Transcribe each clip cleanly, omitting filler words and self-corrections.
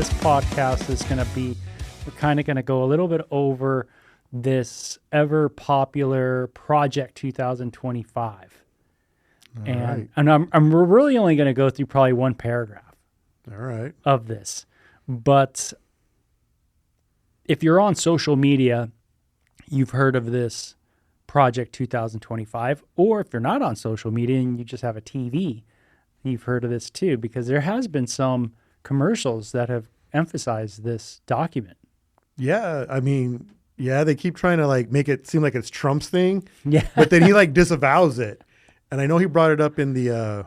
this podcast is going to be, we're kind of going to go a little bit over this ever popular Project 2025. And we're really only going to go through probably one paragraph of this. But if you're on social media, you've heard of this Project 2025, or if you're not on social media and you just have a TV, you've heard of this too, because there has been some commercials that have emphasized this document. Yeah, I mean, they keep trying to like make it seem like it's Trump's thing. Yeah. But then he like disavows it. And I know he brought it up in the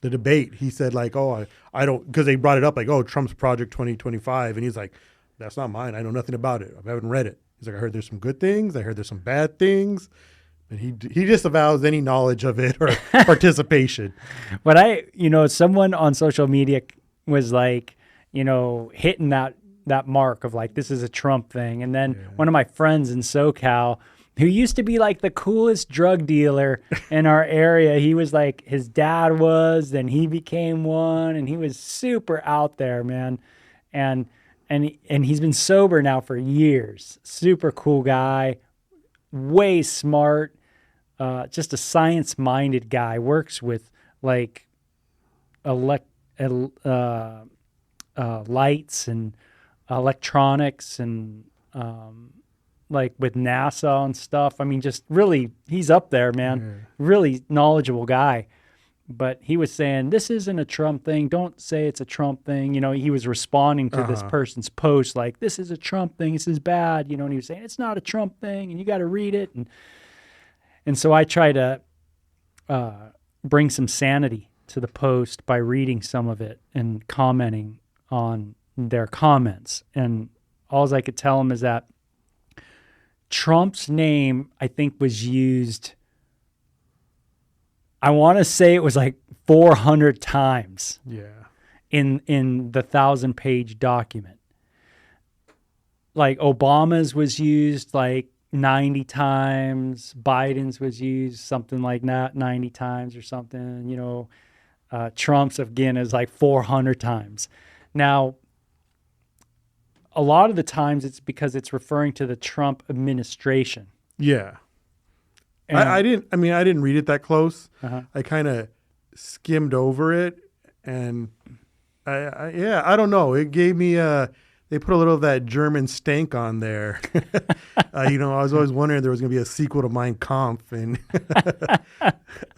debate. He said like, oh, I don't, because they brought it up like, oh, Trump's Project 2025. And he's like, that's not mine. I know nothing about it. I haven't read it. He's like, I heard there's some good things. I heard there's some bad things. And he disavows any knowledge of it or participation. But someone on social media was like, hitting that mark of like, this is a Trump thing. And then one of my friends in SoCal, who used to be like the coolest drug dealer in our area, he was like, his dad was, then he became one, and he was super out there, man. And he's been sober now for years. Super cool guy, way smart, just a science-minded guy. Works with like lights and electronics and like with NASA and stuff. I mean, just really, he's up there, man. Really knowledgeable guy. But he was saying, this isn't a Trump thing. Don't say it's a Trump thing. He was responding to this person's post like, this is a Trump thing. This is bad. And he was saying, it's not a Trump thing and you got to read it. And so I try to bring some sanity to the post by reading some of it and commenting on their comments. And all I could tell them is that Trump's name, I think, was used, I want to say it was like 400 times in the 1,000-page document. Like Obama's was used like 90 times. Biden's was used something like that 90 times or something. Trump's, again, is like 400 times. Now, a lot of the times it's because it's referring to the Trump administration. Yeah. I didn't read it that close. I kind of skimmed over it, and I don't know. It gave me they put a little of that German stank on there. I was always wondering if there was going to be a sequel to Mein Kampf, and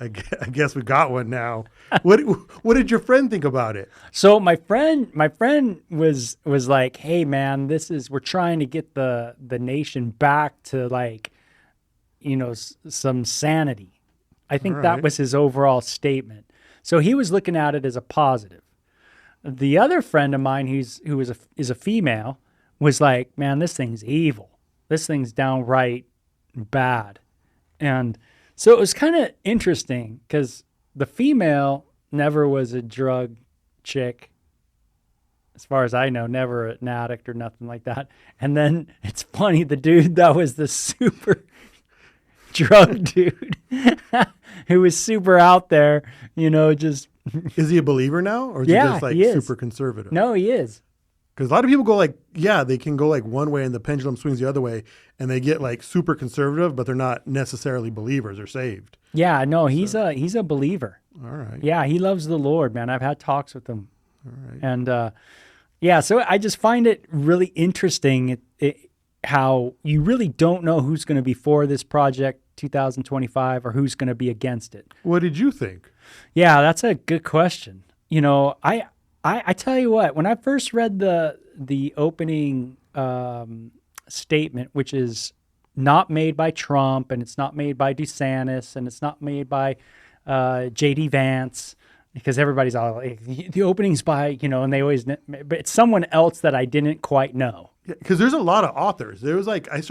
I guess we got one now. What did your friend think about it? So my friend was like, hey man, we're trying to get the nation back to like, some sanity. I think that was his overall statement. So he was looking at it as a positive. The other friend of mine is a female was like, man, this thing's evil. This thing's downright bad. And so it was kind of interesting because the female never was a drug chick. As far as I know, never an addict or nothing like that. And then it's funny, the dude that was the super drug dude who was super out there, just... Is he a believer now, or is he just like super conservative? No, he is. Because a lot of people go like, they can go like one way and the pendulum swings the other way, and they get like super conservative, but they're not necessarily believers or saved. Yeah, no, he's a believer. All right. Yeah, he loves the Lord, man. I've had talks with him. All right. And so I just find it really interesting how you really don't know who's going to be for this Project 2025 or who's going to be against it. What did you think? Yeah, that's a good question. I tell you what, when I first read the opening statement, which is not made by Trump, and it's not made by DeSantis, and it's not made by J.D. Vance, because everybody's all like, the opening's by, and they always, but it's someone else that I didn't quite know. Yeah, because there's a lot of authors. There was like, it's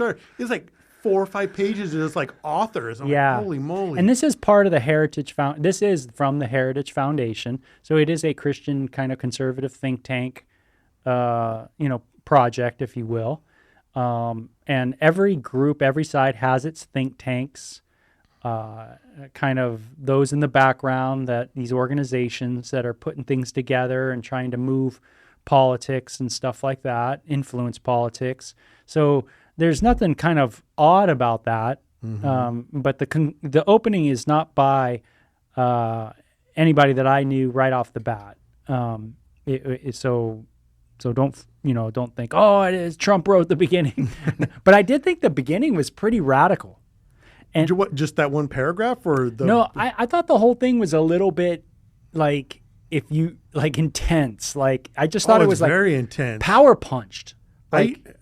like 4 or 5 pages of just like authors. I'm like, holy moly. And this is part of the Heritage This is from the Heritage Foundation. So it is a Christian kind of conservative think tank, project, if you will. And every group, every side has its think tanks, kind of those in the background, that these organizations that are putting things together and trying to move politics and stuff like that, influence politics. So there's nothing kind of odd about that. But the opening is not by anybody that I knew right off the bat. So don't think, oh, it is Trump wrote the beginning. But I did think the beginning was pretty radical. And what, just that one paragraph, or the? No, I thought the whole thing was a little bit like, intense. Like, I just thought it was like very intense, power punched. Like,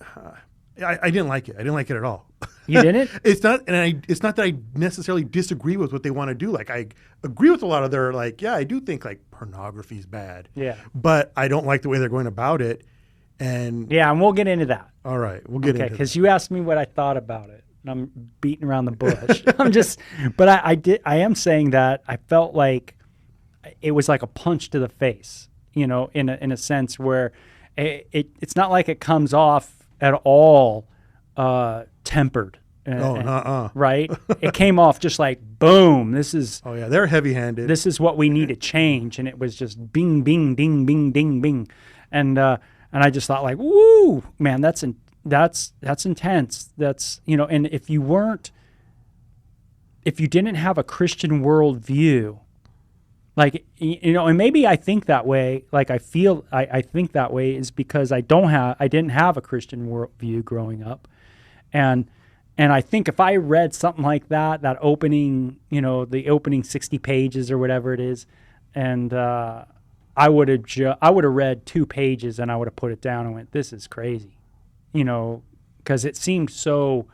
I didn't like it. I didn't like it at all. You didn't? It's not that I necessarily disagree with what they want to do. Like, I agree with a lot of their, like, yeah, I do think like pornography is bad. Yeah. But I don't like the way they're going about it. And and we'll get into that. All right, we'll get into it. Because you asked me what I thought about it. I'm beating around the bush. But I am saying that I felt like it was like a punch to the face, in a sense where it's not like it comes off at all tempered. Right? It came off just like, boom, this is... Oh, yeah, they're heavy-handed. This is what we need to change. And it was just bing, bing, ding, bing, ding, bing. And I just thought like, woo, man, that's intense. That's, and if you didn't have a Christian worldview, like, and maybe I think that way, like I think that way is because I didn't have a Christian worldview growing up. And I think if I read something like that opening, the opening 60 pages or whatever it is, and I would have read 2 pages and I would have put it down and went, this is crazy, because it seemed so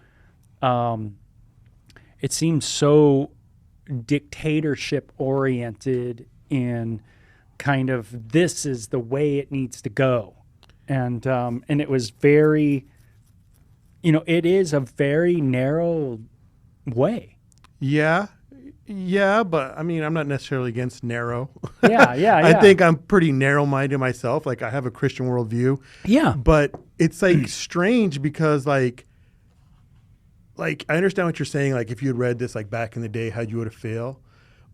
dictatorship oriented in kind of, this is the way it needs to go. And it was very, it is a very narrow way. Yeah. Yeah, but I mean, I'm not necessarily against narrow. Yeah. I think I'm pretty narrow-minded myself. Like, I have a Christian worldview. Yeah. But it's like strange because like I understand what you're saying. Like, if you had read this like back in the day, how you would have feel.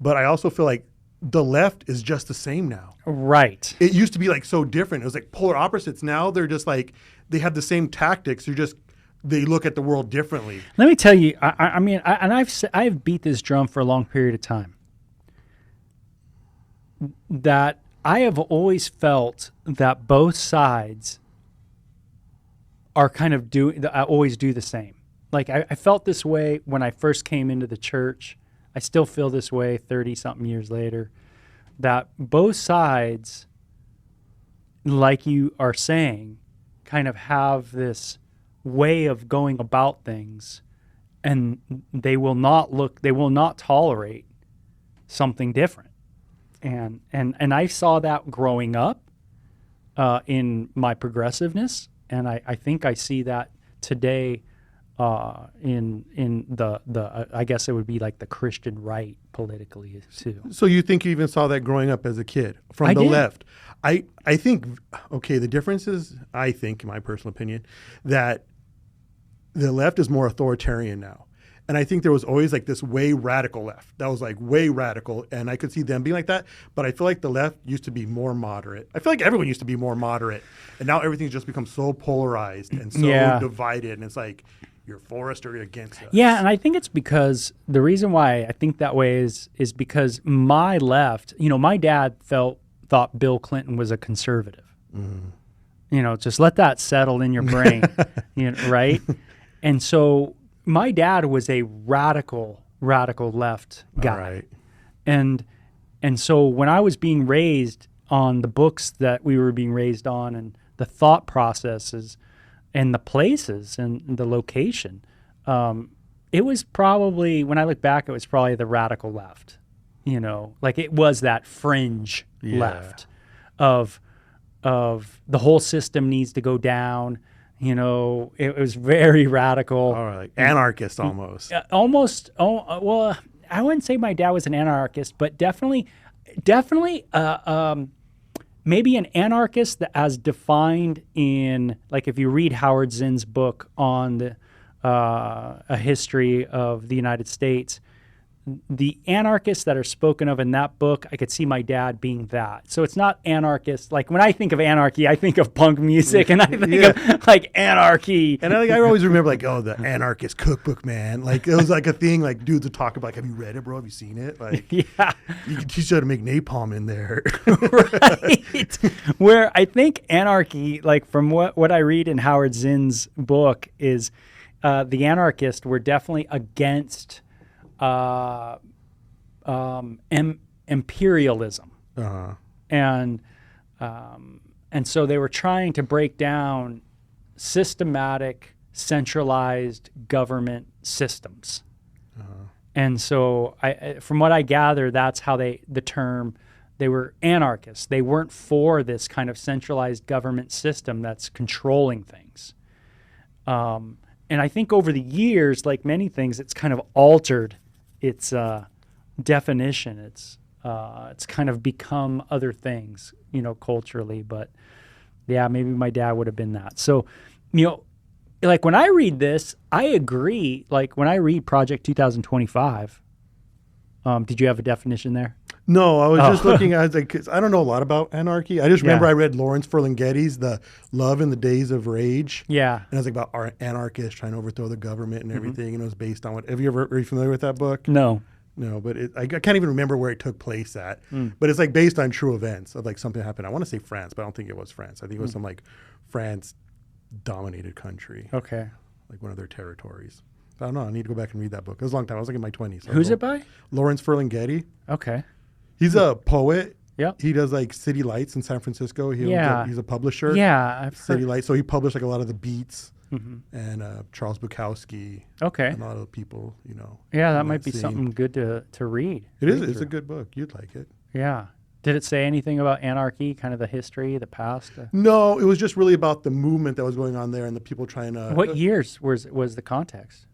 But I also feel like the left is just the same now. Right. It used to be like so different. It was like polar opposites. Now they're just like, they have the same tactics. They look at the world differently. Let me tell you, I've beat this drum for a long period of time, that I have always felt that both sides are kind of always do the same. Like, I felt this way when I first came into the church. I still feel this way 30-something years later, that both sides, like you are saying, kind of have this way of going about things, and they will not tolerate something different. And I saw that growing up in my progressiveness, and I think I see that today in the I guess it would be like the Christian right politically too. So you think you even saw that growing up as a kid from the left? I think, okay, the difference is, I think, in my personal opinion, that the left is more authoritarian now. And I think there was always like this way radical left that was like way radical, and I could see them being like that. But I feel like the left used to be more moderate. I feel like everyone used to be more moderate, and now everything's just become so polarized and so divided, and it's like, you're for us or you're against us. Yeah, and I think it's because the reason why I think that way is because my left, my dad thought Bill Clinton was a conservative. Just let that settle in your brain, right? And so my dad was a radical left guy. All right. And so when I was being raised on the books that we were being raised on, and the thought processes and the places and the location, it was probably, when I look back, it was probably the radical left. Like, it was that fringe left of the whole system needs to go down. It was very radical. All right, anarchist almost. Well, I wouldn't say my dad was an anarchist, but definitely, maybe an anarchist that, as defined in, like, if you read Howard Zinn's book on a history of the United States, the anarchists that are spoken of in that book, I could see my dad being that. So it's not anarchist. Like when I think of anarchy, I think of punk music, and I think of like anarchy. And I always remember like, oh, the anarchist cookbook, man. Like it was like a thing. Like dudes would talk about, like, have you read it, bro? Have you seen it? Like, yeah, you can teach you how to make napalm in there. right. Where I think anarchy, like from what I read in Howard Zinn's book, is the anarchists were definitely against imperialism, and so they were trying to break down systematic, centralized government systems. And so, from what I gather, that's how the term. They were anarchists. They weren't for this kind of centralized government system that's controlling things. And I think over the years, like many things, it's kind of altered its definition. It's kind of become other things, culturally. But yeah, maybe my dad would have been that. So, like when I read this, I agree. Like when I read Project 2025, did you have a definition there? No, I was just looking. I was like, 'cause I don't know a lot about anarchy. I just remember I read Lawrence Ferlinghetti's "The Love in the Days of Rage." Yeah, and it was like about anarchists trying to overthrow the government and everything. And it was based on what? Are you familiar with that book? No, but I can't even remember where it took place at. But it's like based on true events of like something happened. I want to say France, but I don't think it was France. I think it was some like France-dominated country. Okay, like one of their territories. I don't know. I need to go back and read that book. It was a long time. I was like in my 20s. So who's it by? Lawrence Ferlinghetti. Okay. He's a poet. Yeah. He does like City Lights in San Francisco. He's a publisher. Yeah. I've City Lights. So he published like a lot of the Beats and Charles Bukowski. Okay. And a lot of the people, Yeah, that might be something good to read. It is. It's a good book. You'd like it. Yeah. Did it say anything about anarchy, kind of the history, the past? No, it was just really about the movement that was going on there and the people trying to. What years was the context?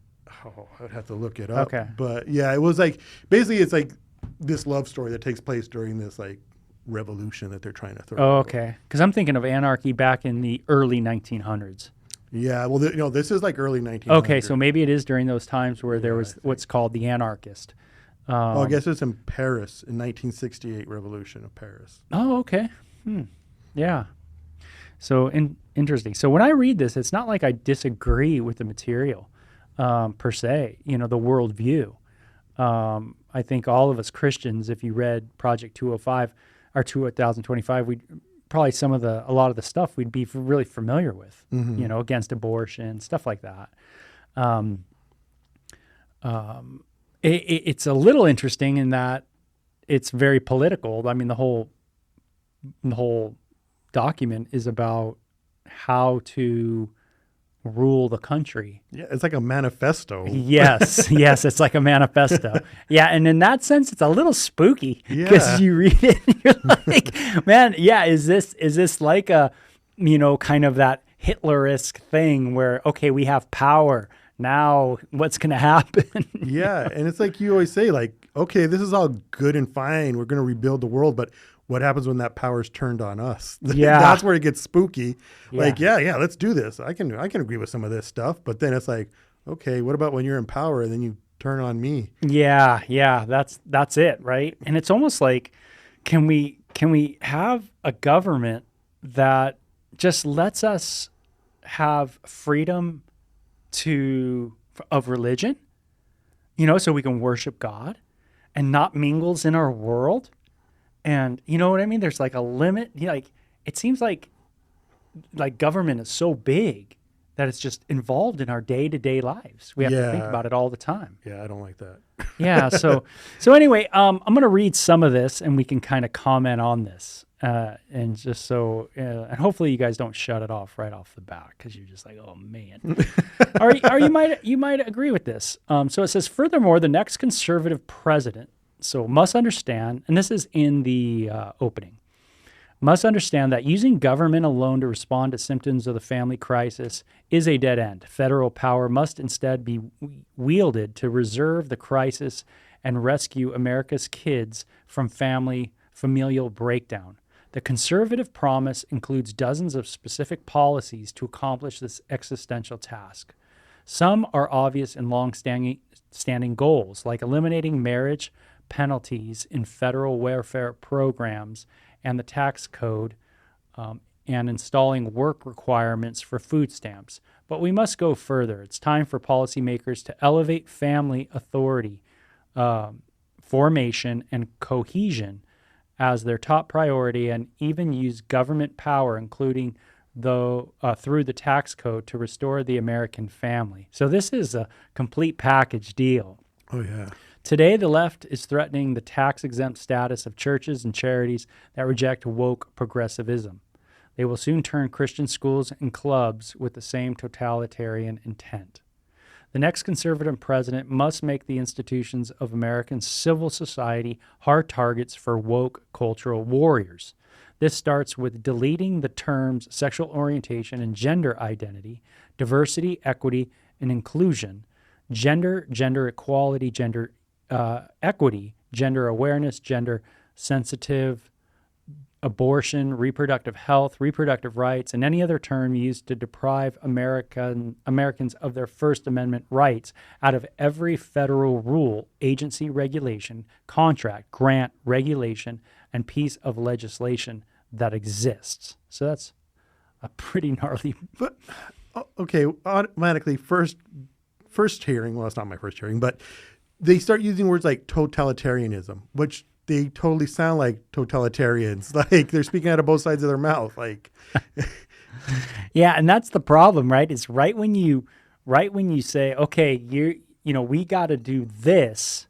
Oh, I'd have to look it up. Okay. But yeah, it was like, basically it's like this love story that takes place during this like revolution that they're trying to throw. Oh, okay. Because I'm thinking of anarchy back in the early 1900s. Yeah, well, this is like early 1900s. Okay, so maybe it is during those times where there was what's called the anarchist. I guess it's in Paris in 1968 Revolution of Paris. Oh, okay. Yeah. So interesting. So when I read this, it's not like I disagree with the material per se, the worldview. I think all of us Christians, if you read Project 205 or 2025, we'd probably a lot of the stuff we'd be really familiar with, against abortion, stuff like that. It's a little interesting in that it's very political. I mean, the whole document is about how to rule the country. Yeah, it's like a manifesto. Yes, it's like a manifesto. Yeah, and in that sense, it's a little spooky because you read it and you're like, man, is this like a, kind of that Hitler-esque thing where, okay, we have power. Now what's going to happen? Yeah, and it's like you always say, like, okay, this is all good and fine. We're going to rebuild the world, but what happens when that power is turned on us? Yeah. That's where it gets spooky. Yeah. Like, yeah, let's do this. I can agree with some of this stuff, but then it's like, okay, what about when you're in power and then you turn on me? Yeah, that's it, right? And it's almost like, can we have a government that just lets us have freedom of religion, so we can worship God and not mingles in our world? And you know what I mean? There's like a limit. Like it seems like government is so big that it's just involved in our day-to-day lives. We have to think about it all the time. Yeah, I don't like that. Yeah. So anyway, I'm going to read some of this and we can kind of comment on this. And just so, and hopefully you guys don't shut it off right off the bat because you're just like, oh man. Or you might agree with this. So it says, furthermore, the next conservative president must understand, and this is in the opening, must understand that using government alone to respond to symptoms of the family crisis is a dead end. Federal power must instead be wielded to reserve the crisis and rescue America's kids from familial breakdown. The conservative promise includes dozens of specific policies to accomplish this existential task. Some are obvious and long-standing goals, like eliminating marriage penalties in federal welfare programs and the tax code, and installing work requirements for food stamps. But we must go further. It's time for policymakers to elevate family authority, formation, and cohesion as their top priority, and even use government power, including through the tax code, to restore the American family. So this is a complete package deal. Oh, yeah. Today, the left is threatening the tax-exempt status of churches and charities that reject woke progressivism. They will soon turn Christian schools and clubs with the same totalitarian intent. The next conservative president must make the institutions of American civil society hard targets for woke cultural warriors. This starts with deleting the terms sexual orientation and gender identity, diversity, equity, and inclusion, gender equality, gender equity, gender awareness, gender sensitive, abortion, reproductive health, reproductive rights, and any other term used to deprive Americans of their First Amendment rights out of every federal rule, agency, regulation, contract, grant, regulation, and piece of legislation that exists. So that's a pretty gnarly. But okay, automatically first hearing. Well, it's not my first hearing, but they start using words like totalitarianism, which they totally sound like totalitarians. Like they're speaking out of both sides of their mouth. Like, yeah, and that's the problem, right? It's right when you say, okay, we got to do this,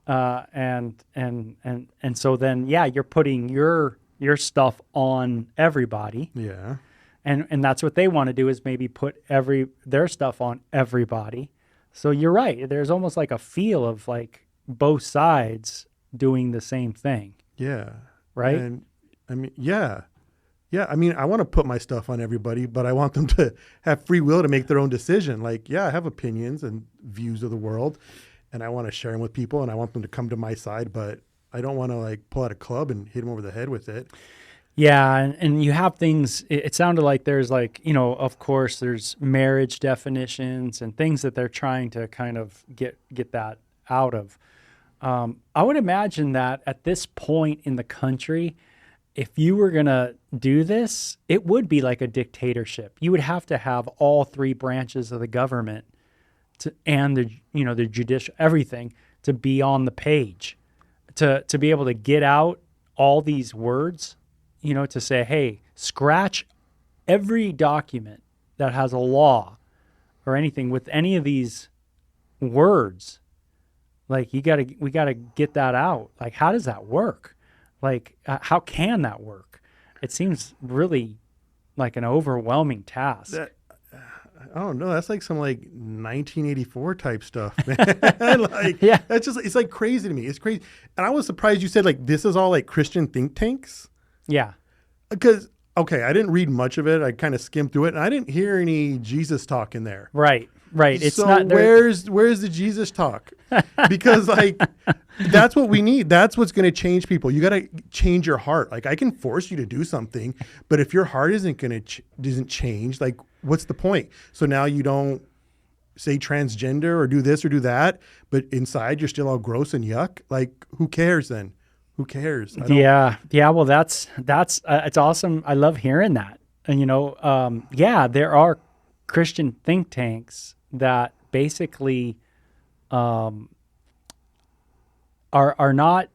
and so then you're putting your stuff on everybody. Yeah, and that's what they want to do, is maybe put their stuff on everybody. So you're right. There's almost like a feel of like both sides doing the same thing. Yeah. Right? And I mean, yeah. I mean, I want to put my stuff on everybody, but I want them to have free will to make their own decision. Like, yeah, I have opinions and views of the world, and I want to share them with people, and I want them to come to my side, but I don't want to like pull out a club and hit them over the head with it. Yeah, and you have things, it sounded like there's like, of course, there's marriage definitions and things that they're trying to kind of get that out of. I would imagine that at this point in the country, if you were going to do this, it would be like a dictatorship. You would have to have all three branches of the government and the judicial, everything, to be on the page, to be able to get out all these words, to say, hey, scratch every document that has a law or anything with any of these words. Like we got to get that out. Like, how does that work? Like, how can that work? It seems really like an overwhelming task. I don't know. That's like some like 1984 type stuff, man. Like, yeah, it's like crazy to me. It's crazy. And I was surprised you said like, this is all like Christian think tanks. Yeah. Because, okay, I didn't read much of it. I kind of skimmed through it, and I didn't hear any Jesus talk in there. Right. It's so not. Where's the Jesus talk? Because like that's what we need. That's what's going to change people. You got to change your heart. Like I can force you to do something, but if your heart doesn't change, like what's the point? So now you don't say transgender or do this or do that, but inside you're still all gross and yuck. Like who cares then? Who cares? Yeah. Well, that's it's awesome. I love hearing that. And there are Christian think tanks that basically are not,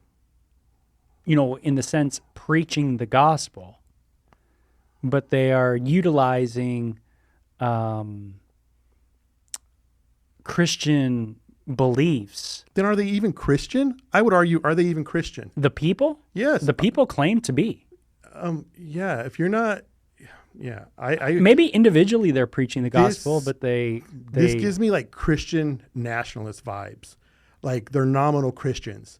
in the sense preaching the gospel, but they are utilizing Christian beliefs. Then are they even Christian? I would argue, are they even Christian? The people? Yes. The people claim to be. Yeah. If you're not, yeah. I maybe individually they're preaching the gospel, but this gives me like Christian nationalist vibes. Like they're nominal Christians.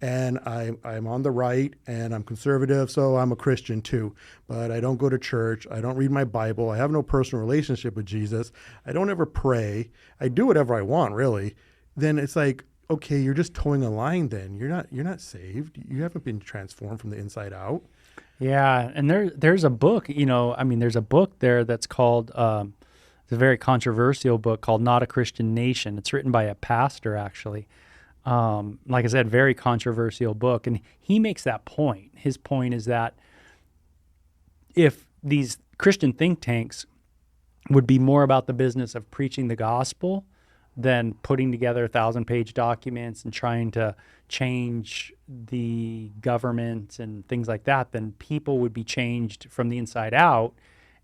And I'm on the right and I'm conservative, so I'm a Christian too. But I don't go to church. I don't read my Bible. I have no personal relationship with Jesus. I don't ever pray. I do whatever I want, really. Then it's like, okay, you're just towing a line then. You're not saved. You haven't been transformed from the inside out. Yeah, and there's a book, there's a book there that's called It's a very controversial book called Not a Christian Nation. It's written by a pastor, actually. Like I said, very controversial book. And he makes that point. His point is that if these Christian think tanks would be more about the business of preaching the gospel than putting together 1,000-page documents and trying to change the government and things like that, then people would be changed from the inside out,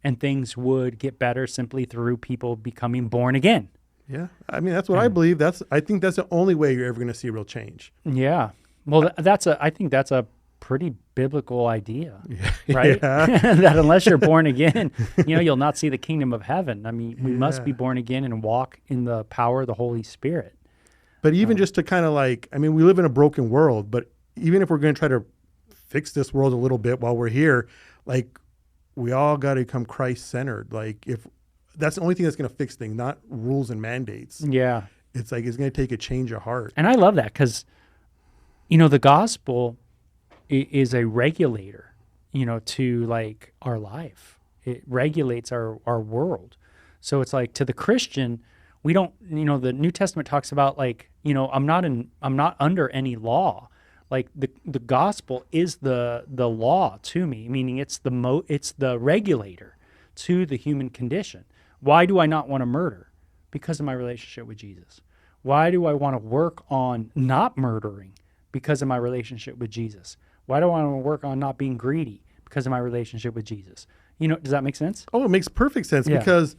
and things would get better simply through people becoming born again. Yeah, I mean, that's what I believe. I think that's the only way you're ever going to see real change. Yeah, well, I think that's a pretty biblical idea, right? Yeah. That unless you're born again, you'll not see the kingdom of heaven. I mean, we must be born again and walk in the power of the Holy Spirit. But even just to kind of we live in a broken world, but even if we're going to try to fix this world a little bit while we're here, we all got to become Christ-centered. If that's the only thing that's going to fix things, not rules and mandates. Yeah. It's it's going to take a change of heart. And I love that because, the gospel is a regulator, to our life. It regulates our world. So it's to the Christian, we don't, the New Testament talks about I'm not under any law. The gospel is the law to me, meaning it's the regulator to the human condition. Why do I not want to murder? Because of my relationship with Jesus. Why do I want to work on not murdering? Because of my relationship with Jesus. Why do I want to work on not being greedy? Because of my relationship with Jesus. Does that make sense? Oh, it makes perfect sense because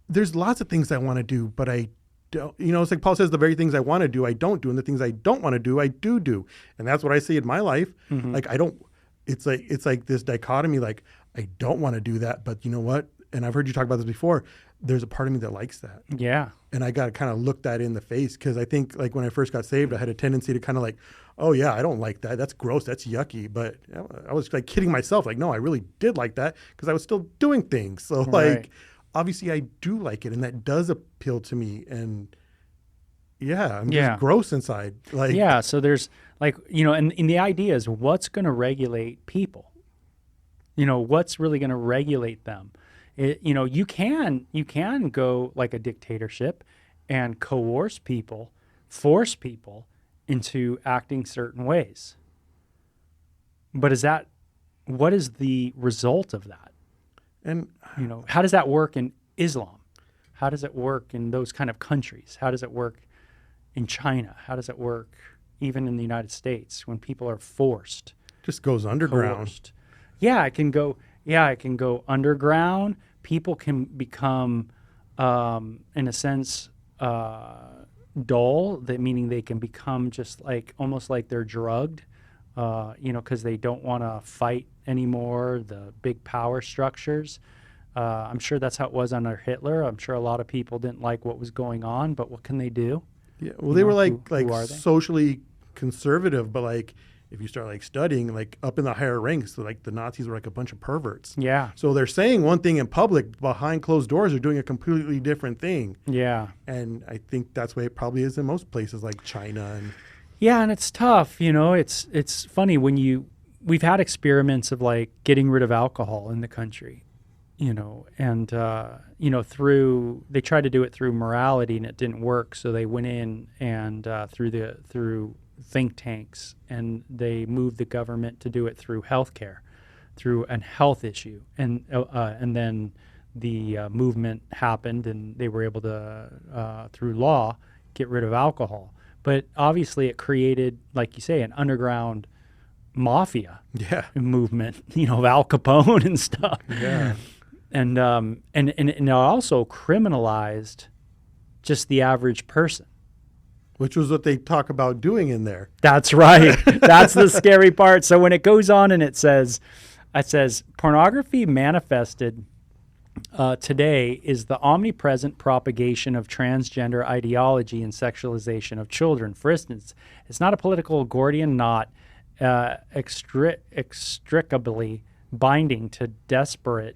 there's lots of things I want to do, but I don't. It's like Paul says, the very things I want to do, I don't do, and the things I don't want to do, I do. And that's what I see in my life. Mm-hmm. I don't. It's like this dichotomy. I don't want to do that, but you know what? And I've heard you talk about this before. There's a part of me that likes that. Yeah. And I got to kind of look that in the face because I think when I first got saved, I had a tendency to kind of oh yeah, I don't like that. That's gross. That's yucky. But I was kidding myself. No, I really did like that because I was still doing things. So right. Obviously I do like it, and that does appeal to me. And yeah, I'm just gross inside. Yeah. So there's and the idea is what's going to regulate people. What's really going to regulate them. You can go like a dictatorship and coerce people, force people into acting certain ways. But what is the result of that? And how does that work in Islam? How does it work in those kind of countries? How does it work in China? How does it work even in the United States when people are forced? Just goes underground. Coerced? Yeah, it can go underground. People can become, in a sense, dull. Meaning they can become just almost like they're drugged, because they don't want to fight anymore. The big power structures. I'm sure that's how it was under Hitler. I'm sure a lot of people didn't like what was going on, but what can they do? Yeah, well, they were socially conservative, but if you start studying up in the higher ranks, the Nazis were a bunch of perverts. Yeah. So they're saying one thing in public, behind closed doors they're doing a completely different thing. Yeah. And I think that's the way it probably is in most places like China. Yeah, and it's tough, it's funny when we've had experiments of getting rid of alcohol in the country, and they tried to do it through morality and it didn't work, so they went in and through think tanks, and they moved the government to do it through healthcare, through a health issue, and then the movement happened, and they were able to through law get rid of alcohol. But obviously, it created, like you say, an underground mafia movement, of Al Capone and stuff. Yeah, and it also criminalized just the average person. Which was what they talk about doing in there. That's right. That's the scary part. So when it goes on and it says pornography manifested today is the omnipresent propagation of transgender ideology and sexualization of children. For instance, it's not a political Gordian knot extricably binding to desperate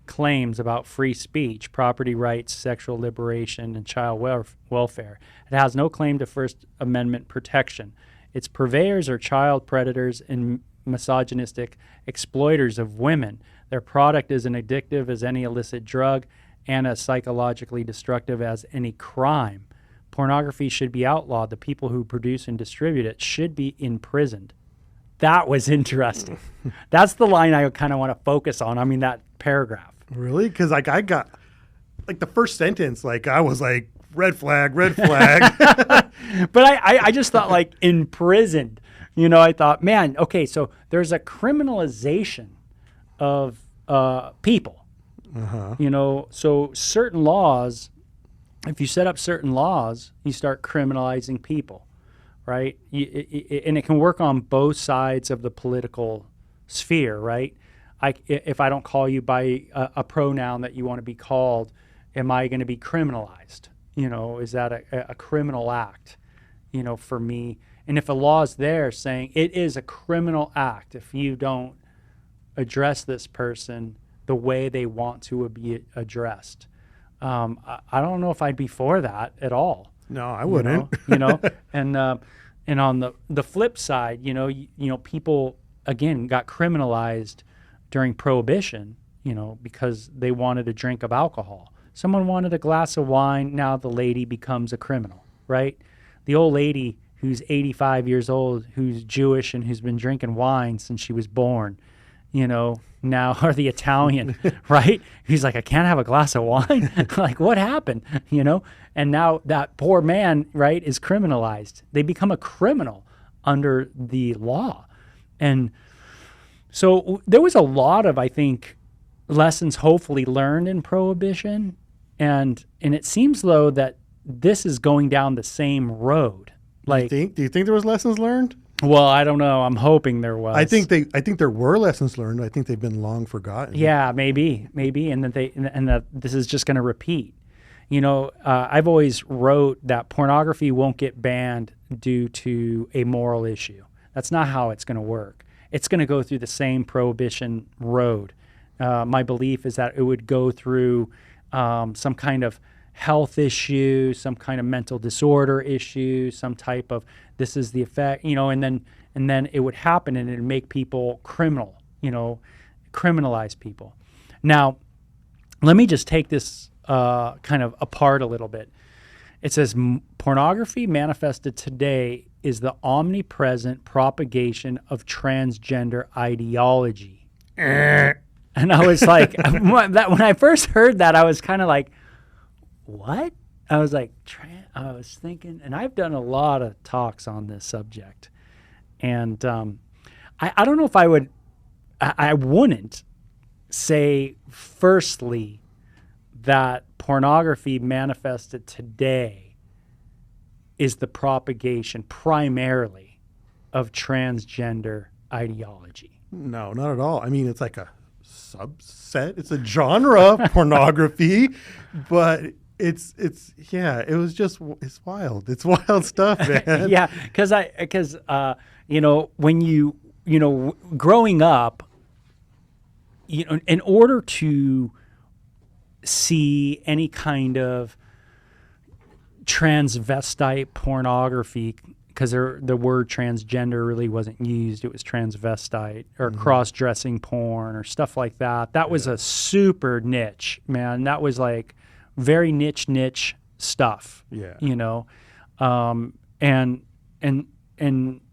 claims about free speech, property rights, sexual liberation, and child welfare. It has no claim to First Amendment protection. Its purveyors are child predators and misogynistic exploiters of women. Their product is as addictive as any illicit drug, and as psychologically destructive as any crime. Pornography should be outlawed. The people who produce and distribute it should be imprisoned. That was interesting. That's the line I kind of want to focus on. I mean, that paragraph. Really? Because like I got like the first sentence, like I was like, red flag, red flag. But I just thought like imprisoned. You know, I thought, man, okay, so there's a criminalization of people. You know, so certain laws, if you set up certain laws, you start criminalizing people, right? And it can work on both sides of the political sphere, right? If I don't call you by a pronoun that you want to be called, am I going to be criminalized? You know, is that a criminal act, you know, for me? And if a law is there saying it is a criminal act if you don't address this person the way they want to be addressed, I don't know if I'd be for that at all. No, I wouldn't. You know, and on the flip side, you know, people again got criminalized during Prohibition, you know, because they wanted a drink of alcohol. Someone wanted a glass of wine. Now the lady becomes a criminal, right? The old lady who's 85 years old, who's Jewish and who's been drinking wine since she was born, you know, now, or the Italian, right? He's like, I can't have a glass of wine. Like, what happened? You know? And now that poor man, right, is criminalized. They become a criminal under the law. And so there was a lot of, I think, lessons hopefully learned in Prohibition. And it seems, though, that this is going down the same road. Like, do you think there was lessons learned? Well, I don't know. I'm hoping there was. I think there were lessons learned. I think they've been long forgotten. Yeah, maybe, and that this is just going to repeat. You know, I've always wrote that pornography won't get banned due to a moral issue. That's not how it's going to work. It's going to go through the same Prohibition road. My belief is that it would go through some kind of health issue, some kind of mental disorder issue, some type of this is the effect, you know, and then it would happen and it'd make people criminal, you know, criminalize people. Now, let me just take this kind of apart a little bit. It says pornography manifested today is the omnipresent propagation of transgender ideology. And I was like, when I first heard that, I was kind of like, what? I was like, I was thinking, and I've done a lot of talks on this subject. And I don't know if I wouldn't say, firstly, that pornography manifested today is the propagation primarily of transgender ideology. No, not at all. I mean, it's like a subset. It's a genre of pornography, but it's wild. It's wild stuff, man. Yeah, because you know, when you know, growing up, you know, in order to see any kind of transvestite pornography, because the word transgender really wasn't used, it was transvestite or cross-dressing porn or stuff like that. That was a super niche, man. That was like very niche stuff. Yeah. You know, and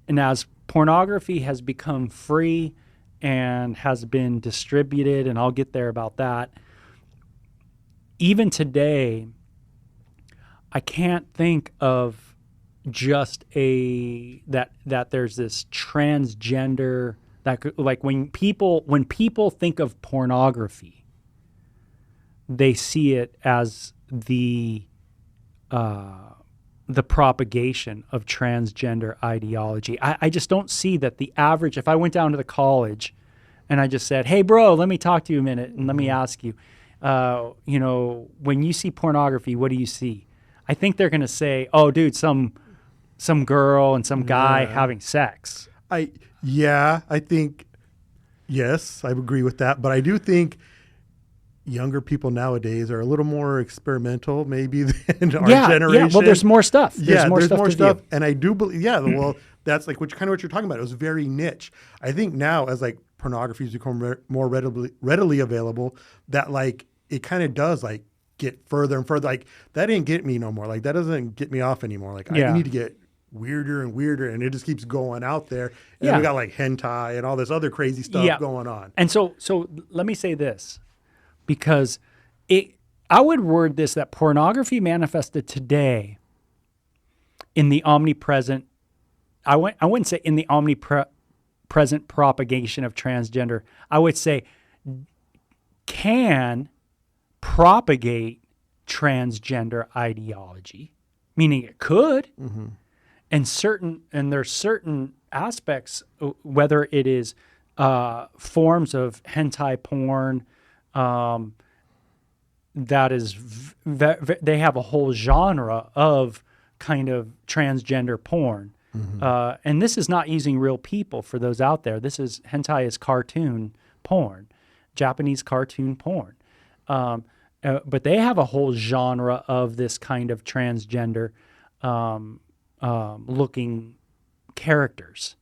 as pornography has become free and has been distributed, and I'll get there about that. Even today, I can't think of just that there's this transgender that, like, when people think of pornography, they see it as the propagation of transgender ideology. I just don't see that the average. If I went down to the college and I just said, "Hey, bro, let me talk to you a minute and let me ask you, you know, when you see pornography, what do you see?" I think they're going to say, "Oh, dude, some girl and some guy having sex." I think, yes, I agree with that. But I do think younger people nowadays are a little more experimental maybe than our generation. Yeah, well, there's more stuff. There's more stuff. And I do believe, well, that's like kind of what you're talking about. It was very niche. I think now as like pornography has become more readily available, that like it kind of does like get further and further. Like that didn't get me no more. Like that doesn't get me off anymore. Like I need to get weirder and weirder, and it just keeps going out there. And we got like hentai and all this other crazy stuff going on. And so let me say this, because I would word this that pornography manifested today in the omnipresent. I wouldn't say in the omnipresent propagation of transgender. I would say can propagate transgender ideology, meaning it could. Mm-hmm. And there's certain aspects, whether it is forms of hentai porn, that is, they have a whole genre of kind of transgender porn. Mm-hmm. And this is not using real people for those out there. Hentai is cartoon porn, Japanese cartoon porn. But they have a whole genre of this kind of transgender looking characters.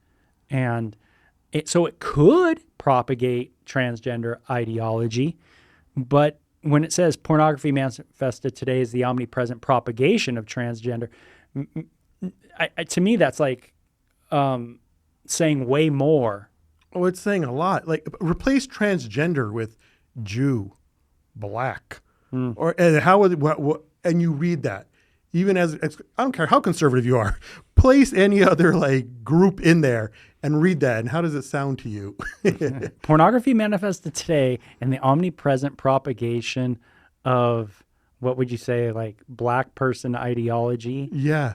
And so it could propagate transgender ideology, but when it says pornography manifested today is the omnipresent propagation of transgender, to me that's like saying way more. Oh, it's saying a lot. Like replace transgender with Jew, black, or and how would what and you read that. Even as I don't care how conservative you are, place any other like group in there and read that. And how does it sound to you? Pornography manifested today in the omnipresent propagation of, what would you say, like black person ideology? Yeah.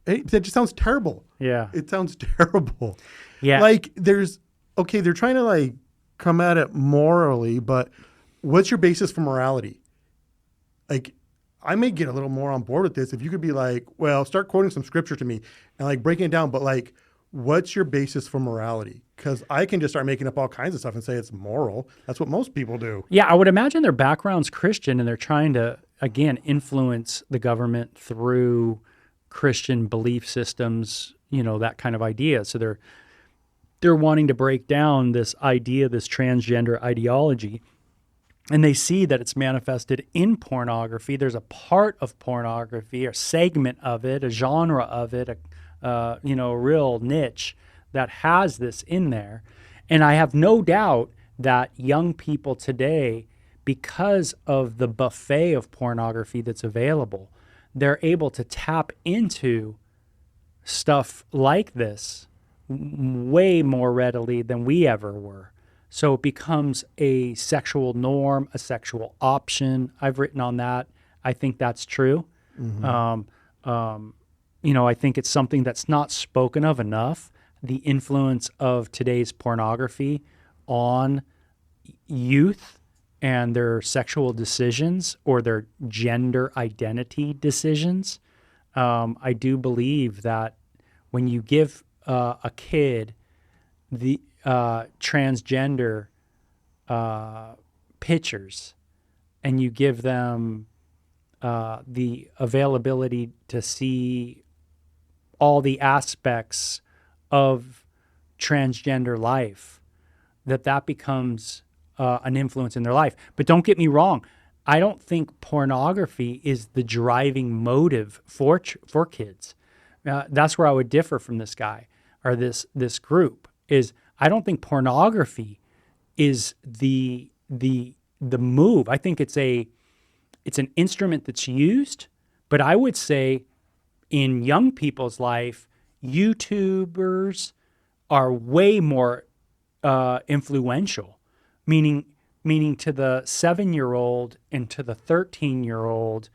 That just sounds terrible. Yeah. It sounds terrible. Yeah. Like they're trying to like come at it morally, but what's your basis for morality? Like, I may get a little more on board with this if you could be like, well, start quoting some scripture to me and like breaking it down. But like, what's your basis for morality? Because I can just start making up all kinds of stuff and say it's moral. That's what most people do. Yeah, I would imagine their background's Christian and they're trying to, again, influence the government through Christian belief systems, that kind of idea. So they're wanting to break down this idea, this transgender ideology. And they see that it's manifested in pornography. There's a part of pornography, a segment of it, a genre of it, a real niche that has this in there. And I have no doubt that young people today, because of the buffet of pornography that's available, they're able to tap into stuff like this way more readily than we ever were. So it becomes a sexual norm, a sexual option. I've written on that. I think that's true. Mm-hmm. I think it's something that's not spoken of enough, the influence of today's pornography on youth and their sexual decisions or their gender identity decisions. I do believe that when you give a kid the transgender pictures and you give them the availability to see all the aspects of transgender life, that becomes an influence in their life. But don't get me wrong, I don't think pornography is the driving motive for kids. That's where I would differ from this guy or this group. Is I don't think pornography is the move. I think it's an instrument that's used, but I would say in young people's life, YouTubers are way more influential, meaning to the 7-year-old and to the 13-year-old,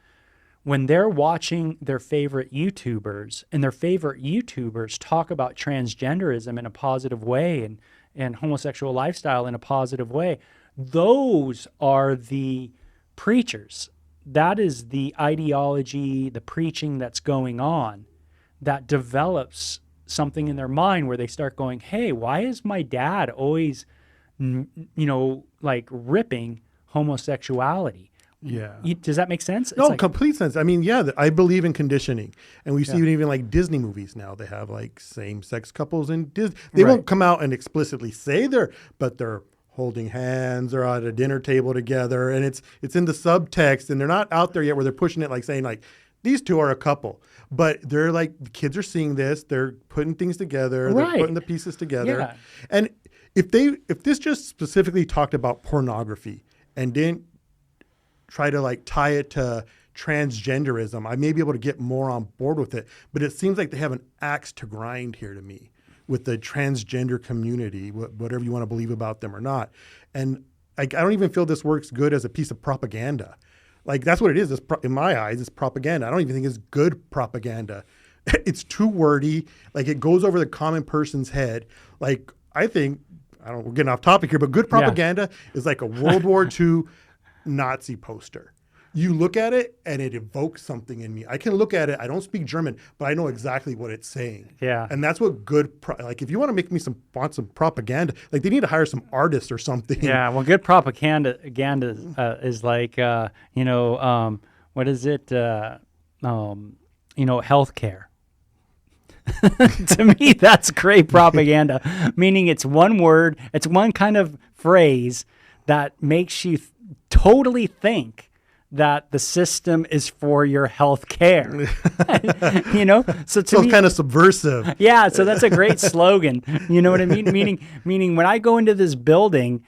when they're watching their favorite YouTubers and their favorite YouTubers talk about transgenderism in a positive way and homosexual lifestyle in a positive way, those are the preachers. That is the ideology, the preaching that's going on that develops something in their mind where they start going, hey, why is my dad always, like ripping homosexuality? Yeah. Does that make sense? No, complete sense. I mean, yeah, I believe in conditioning. And we see even like Disney movies now. They have like same-sex couples in Disney. They won't come out and explicitly say they're holding hands or at a dinner table together, and it's in the subtext, and they're not out there yet where they're pushing it like saying like these two are a couple, but they're like the kids are seeing this, they're putting things together, they're putting the pieces together. Yeah. And if this just specifically talked about pornography and didn't try to like tie it to transgenderism, I may be able to get more on board with it. But it seems like they have an axe to grind here to me with the transgender community, whatever you want to believe about them or not. And I don't even feel this works good as a piece of propaganda. Like that's what it is. In my eyes, it's propaganda. I don't even think it's good propaganda. It's too wordy. Like it goes over the common person's head. Like I think, we're getting off topic here, but good propaganda is like a World War II Nazi poster. You look at it and it evokes something in me. I can look at it. I don't speak German, but I know exactly what it's saying. Yeah. And that's what good, like if you want to make me want some propaganda, like they need to hire some artists or something. Yeah. Well, good propaganda is like, what is it? Healthcare. To me, that's great propaganda, meaning it's one word, it's one kind of phrase that makes you totally think that the system is for your health care. So to me, it's kind of subversive. Yeah, so that's a great slogan. You know what I mean? Meaning when I go into this building,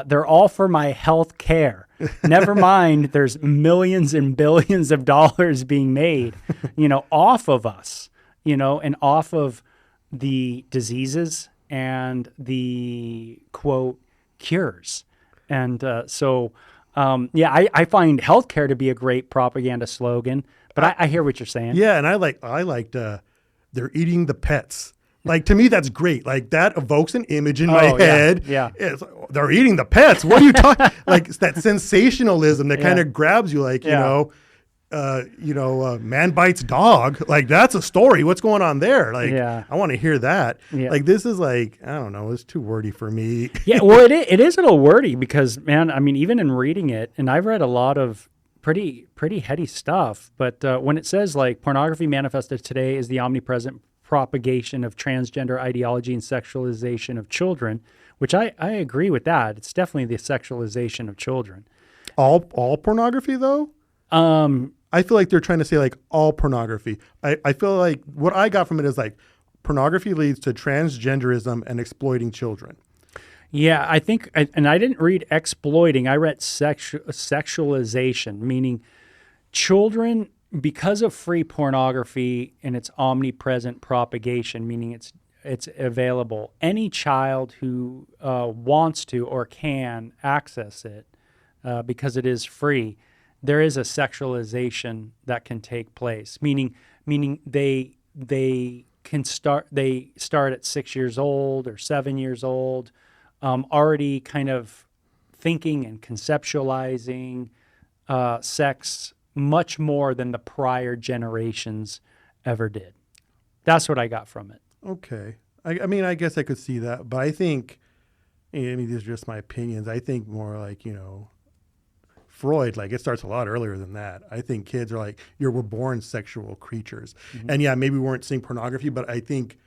they're all for my health care. Never mind, there's millions and billions of dollars being made, off of us, and off of the diseases and the quote cures. And I find healthcare to be a great propaganda slogan, but I hear what you're saying. Yeah, and I liked they're eating the pets. Like to me, that's great. Like that evokes an image in my head. Yeah. It's like, they're eating the pets. What are you talking? Like it's that sensationalism that kind of grabs you. Like man bites dog. Like that's a story. What's going on there? Like I want to hear that. Yeah. Like this is like I don't know. It's too wordy for me. Yeah. Well, it is a little wordy because man, I mean, even in reading it, and I've read a lot of pretty heady stuff. But when it says like pornography manifested today is the omnipresent propagation of transgender ideology and sexualization of children, which I agree with that. It's definitely the sexualization of children. All pornography though? I feel like they're trying to say like all pornography. I feel like what I got from it is like pornography leads to transgenderism and exploiting children. Yeah, I think, and I didn't read exploiting. I read sexualization, meaning children, because of free pornography and its omnipresent propagation, meaning it's available. Any child who wants to or can access it because it is free, there is a sexualization that can take place. Meaning they start at 6 years old or 7 years old, already kind of thinking and conceptualizing sex much more than the prior generations ever did. That's what I got from it. Okay. I mean, I guess I could see that, but I think, these are just my opinions. I think more like, Freud, like it starts a lot earlier than that. I think kids are like, we're born sexual creatures. Mm-hmm. And yeah, maybe we weren't seeing pornography, but I think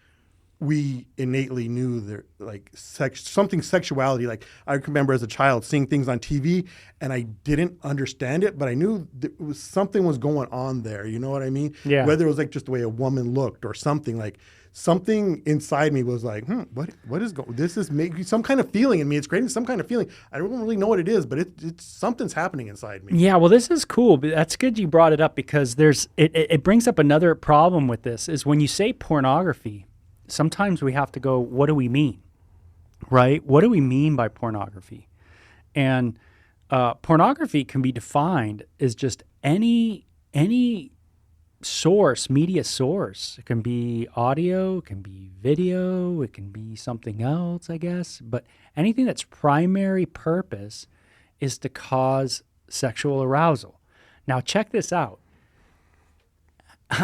we innately knew that like sexuality. Like I remember as a child seeing things on TV and I didn't understand it, but I knew something was going on there. You know what I mean? Yeah. Whether it was like just the way a woman looked or something, like something inside me was like, what is going? This is making some kind of feeling in me. It's creating some kind of feeling. I don't really know what it is, but it's something's happening inside me. Yeah. Well, this is cool. But that's good you brought it up because it brings up another problem with this is when you say pornography, sometimes we have to go, what do we mean? Right? What do we mean by pornography? And pornography can be defined as just any source, media source. It can be audio, it can be video, it can be something else, I guess. But anything that's primary purpose is to cause sexual arousal. Now, check this out.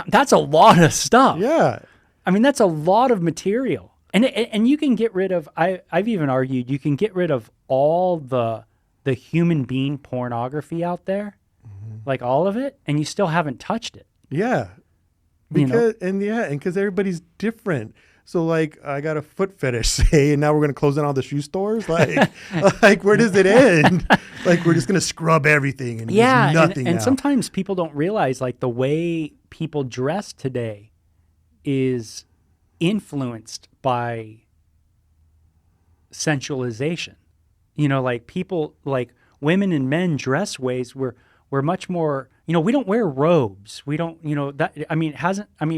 That's a lot of stuff. Yeah. I mean, that's a lot of material. And you can get rid of, I've even argued, you can get rid of all the human being pornography out there, like all of it, and you still haven't touched it. Yeah. Because everybody's different. So like I got a foot fetish, say, and now we're going to close down all the shoe stores. Like, like where does it end? Like we're just going to scrub everything and yeah, there's nothing. And now. sometimes people don't realize like the way people dress today is influenced by sensualization. You know, like people, like women and men dress ways where we're much more, you know, we don't wear robes. We don't, you know, that, I mean,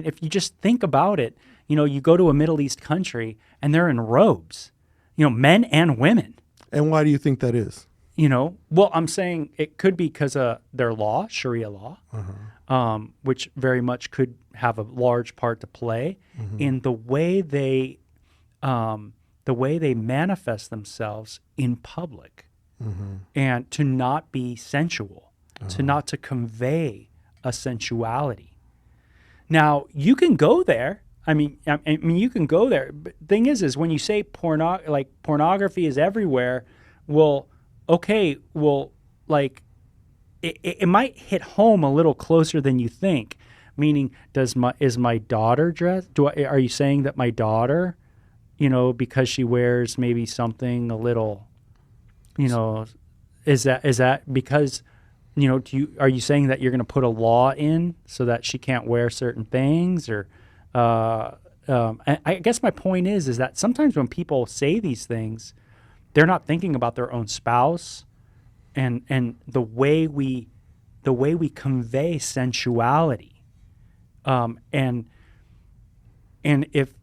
if you just think about it, you know, you go to a Middle East country and they're in robes, you know, men and women. And why do you think that is? You know, well, I'm saying it could be because of their law, Sharia law, which very much could have a large part to play in the way they manifest themselves in public, and to not be sensual, not to convey a sensuality. Now you can go there. I mean, you can go there. But the thing is when you say pornography is everywhere, well, okay, well, like it might hit home a little closer than you think. Meaning, is my daughter dressed? Are you saying that my daughter, you know, because she wears maybe something a little, you know, is that because, you know, are you saying that you're going to put a law in so that she can't wear certain things? Or I guess my point is that sometimes when people say these things, they're not thinking about their own spouse and the way we convey sensuality. And if,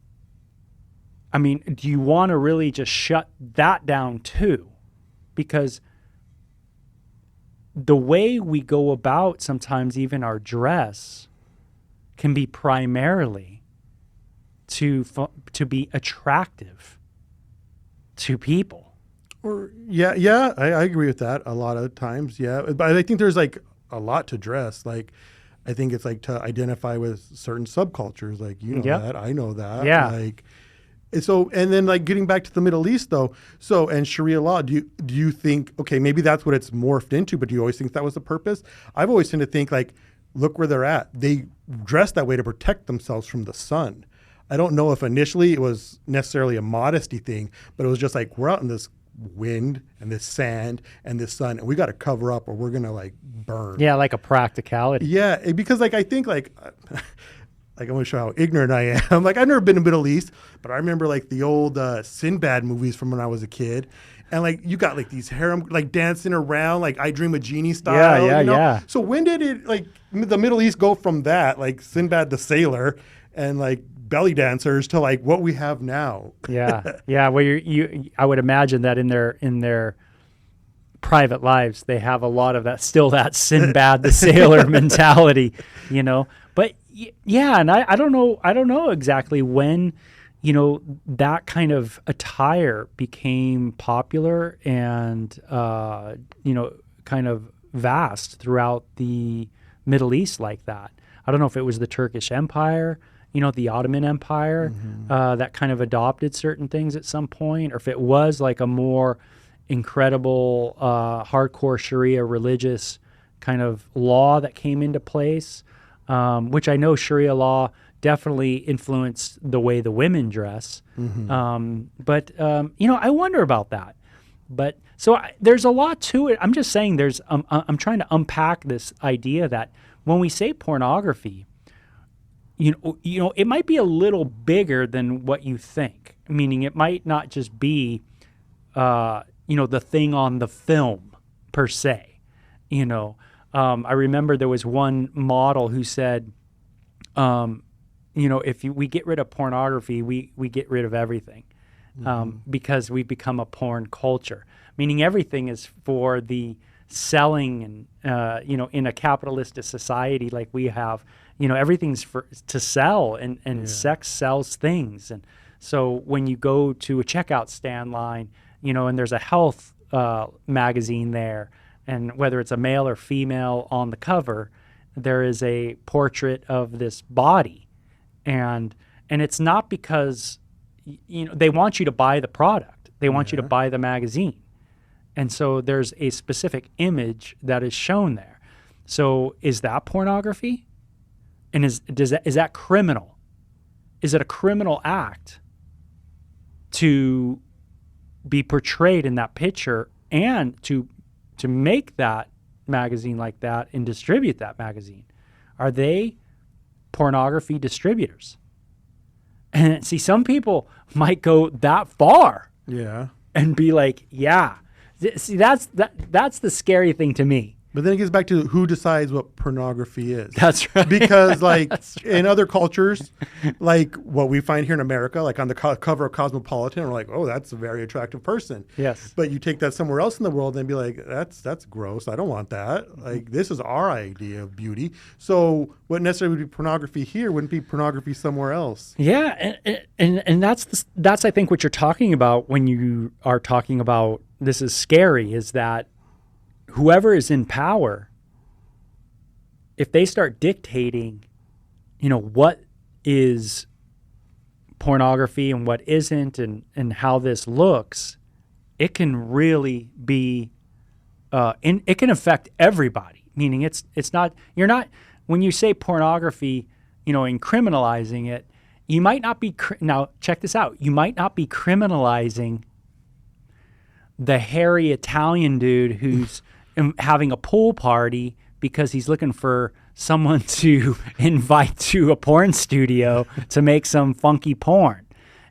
I mean, do you want to really just shut that down too? Because the way we go about sometimes even our dress can be primarily to be attractive to people. Or I agree with that a lot of times. Yeah, but I think there's like a lot to dress. Like, I think it's like to identify with certain subcultures. Like, you know that, I know that. Yeah. Like, so, and then like getting back to the Middle East though. So, and Sharia law, do you think, okay, maybe that's what it's morphed into, but do you always think that was the purpose? I've always tend to think like, look where they're at. They dress that way to protect themselves from the sun. I don't know if initially it was necessarily a modesty thing, but it was just like, we're out in this wind and this sand and this sun, and we got to cover up or we're going to like burn. Yeah, like a practicality. Yeah, because like I think like I want to show how ignorant I am. Like, I've never been to Middle East, but I remember like the old Sinbad movies from when I was a kid. And like you got like these harem like dancing around like I Dream of Genie style. Yeah. So when did it like the Middle East go from that like Sinbad the Sailor and like belly dancers to like what we have now? Yeah. Well, I would imagine that in their private lives they have a lot of that Sinbad the Sailor mentality, you know. But yeah, and I don't know exactly when, you know, that kind of attire became popular and, you know, kind of vast throughout the Middle East like that. I don't know if it was the Turkish Empire, you know, the Ottoman Empire, that kind of adopted certain things at some point, or if it was like a more incredible, hardcore Sharia religious kind of law that came into place, which I know Sharia law definitely influenced the way the women dress. But you know, I wonder about that. But so there's a lot to it. I'm just saying I'm trying to unpack this idea that when we say pornography, you know, it might be a little bigger than what you think. Meaning it might not just be, you know, the thing on the film per se, you know. I remember there was one model who said, you know, if we get rid of pornography, we get rid of everything, because we become a porn culture, meaning everything is for the selling and, you know, in a capitalist society like we have, you know, everything's to sell and sex sells things. And so when you go to a checkout stand line, you know, and there's a health magazine there, and whether it's a male or female on the cover, there is a portrait of this body. And it's not because, you know, they want you to buy the product. They want you to buy the magazine. And so there's a specific image that is shown there. So is that pornography? And is that criminal? is it a criminal act to be portrayed in that picture and to make that magazine like that and distribute that magazine? Are they pornography distributors? And see, some people might go that far. Yeah. And be like, yeah. See, that's the scary thing to me. But then it gets back to who decides what pornography is. That's right. Because like in other cultures, like what we find here in America, like on the cover of Cosmopolitan, we're like, oh, that's a very attractive person. Yes. But you take that somewhere else in the world and be like, that's gross. I don't want that. Like this is our idea of beauty. So what necessarily would be pornography here wouldn't be pornography somewhere else. Yeah, and that's I think what you're talking about when you are talking about this is scary, is that whoever is in power, if they start dictating, what is pornography and what isn't, and how this looks, it can really be, it can affect everybody. Meaning it's not, you're not, when you say pornography, in criminalizing it, you might not be, now check this out, you might not be criminalizing the hairy Italian dude who's having a pool party because he's looking for someone to invite to a porn studio to make some funky porn.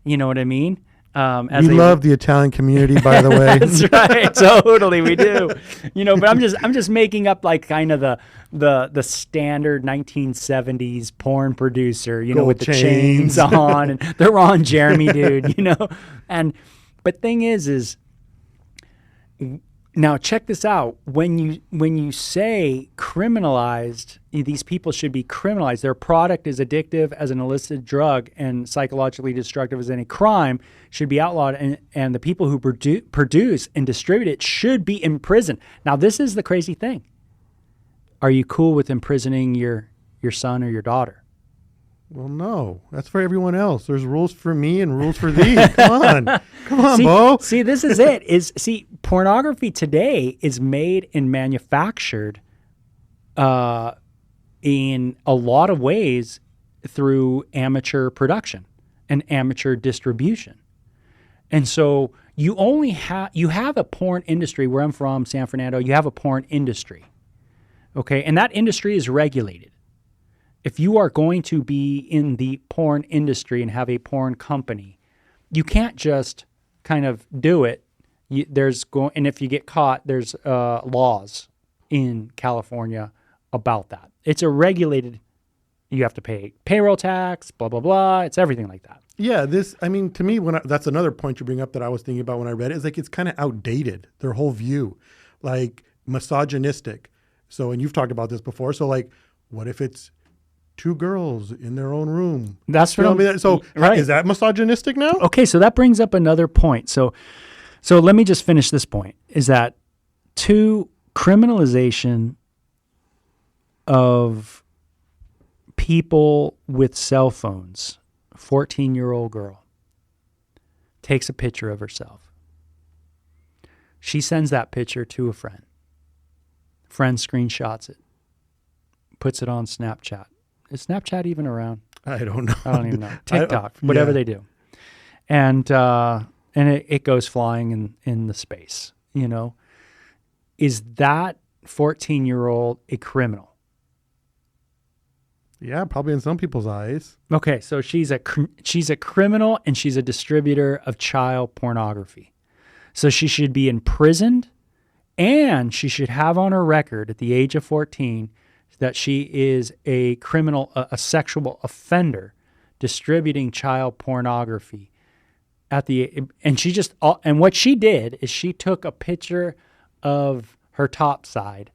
You know what I mean? We love the Italian community, by the way. That's right. Totally, we do. But I'm just making up like kind of the standard 1970s porn producer, Gold with the chains on and the Ron Jeremy dude, but thing is now check this out. When you say criminalized, these people should be criminalized. Their product is addictive as an illicit drug and psychologically destructive as any crime, should be outlawed, and the people who produce and distribute it should be imprisoned. Now, this is the crazy thing. Are you cool with imprisoning your son or your daughter? Well, no, that's for everyone else. There's rules for me and rules for thee. Come on, Bo. See, this is it. Pornography today is made and manufactured in a lot of ways through amateur production and amateur distribution. And so you have a porn industry. Where I'm from, San Fernando, you have a porn industry. Okay, and that industry is regulated. If you are going to be in the porn industry and have a porn company, you can't just kind of do it. And if you get caught, there's laws in California about that. It's a regulated. You have to pay payroll tax, blah blah blah. It's everything like that. Yeah, to me, that's another point you bring up that I was thinking about when I read it. Is like it's kind of outdated. Their whole view, like misogynistic. So, and you've talked about this before. So, like, what if it's two girls in their own room? That's what right. Is that misogynistic now? Okay, so that brings up another point. So let me just finish this point, is that criminalization of people with cell phones. 14-year-old girl takes a picture of herself. She sends that picture to a friend. Friend screenshots it, puts it on Snapchat. Is Snapchat even around? I don't know. I don't even know. TikTok, whatever they do. And it goes flying in the space, Is that 14-year-old a criminal? Yeah, probably in some people's eyes. Okay, so she's a criminal and she's a distributor of child pornography. So she should be imprisoned, and she should have on her record at the age of 14 that she is a criminal, a sexual offender, distributing child pornography. And what she did is she took a picture of her top side,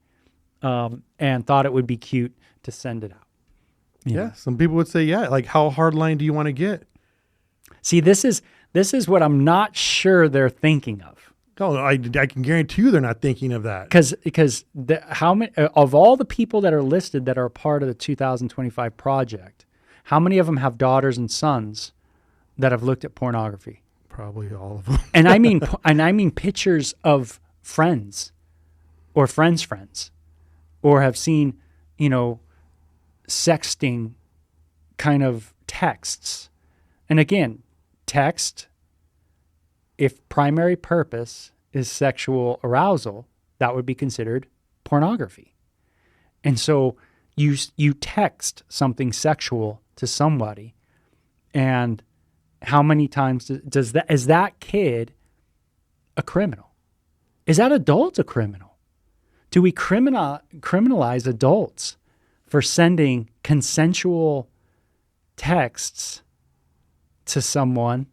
and thought it would be cute to send it out. Yeah, some people would say, yeah, like how hardline do you want to get? See, this is what I'm not sure they're thinking of. Oh, I can guarantee you they're not thinking of that. Because how many of all the people that are listed that are part of the 2025 project, how many of them have daughters and sons that have looked at pornography? Probably all of them. and I mean pictures of friends, or friends, or have seen, sexting kind of texts And again, text, if primary purpose is sexual arousal, that would be considered pornography. And so you text something sexual to somebody, and how many times is that kid a criminal? Is that adult a criminal? Do we criminalize adults for sending consensual texts to someone?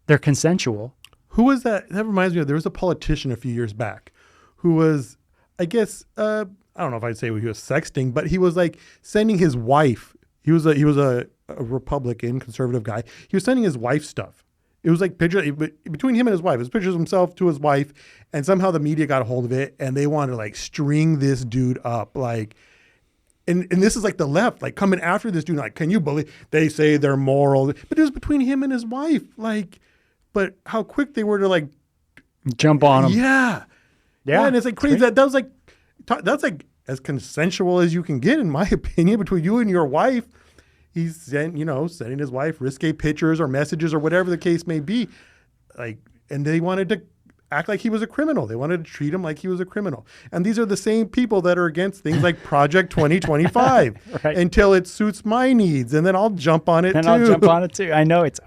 They're consensual. Who was that? That reminds me of, there was a politician a few years back who was, I guess, I don't know if I'd say he was sexting, but he was like sending his wife. He was a Republican conservative guy. He was sending his wife stuff. It was like pictures between him and his wife. It was pictures of himself to his wife, and somehow the media got a hold of it, and they wanted to like string this dude up, like. And this is like the left, like coming after this dude. Like, can you believe they say they're moral? But it was between him and his wife. Like, but how quick they were to like jump on him. Yeah. And it's like crazy. That's like as consensual as you can get, in my opinion, between you and your wife. He's sending his wife risque pictures or messages or whatever the case may be. Like, and they wanted to act like he was a criminal. They wanted to treat him like he was a criminal. And these are the same people that are against things like Project 2025 right. Until it suits my needs. And then I'll jump on it too. I know it's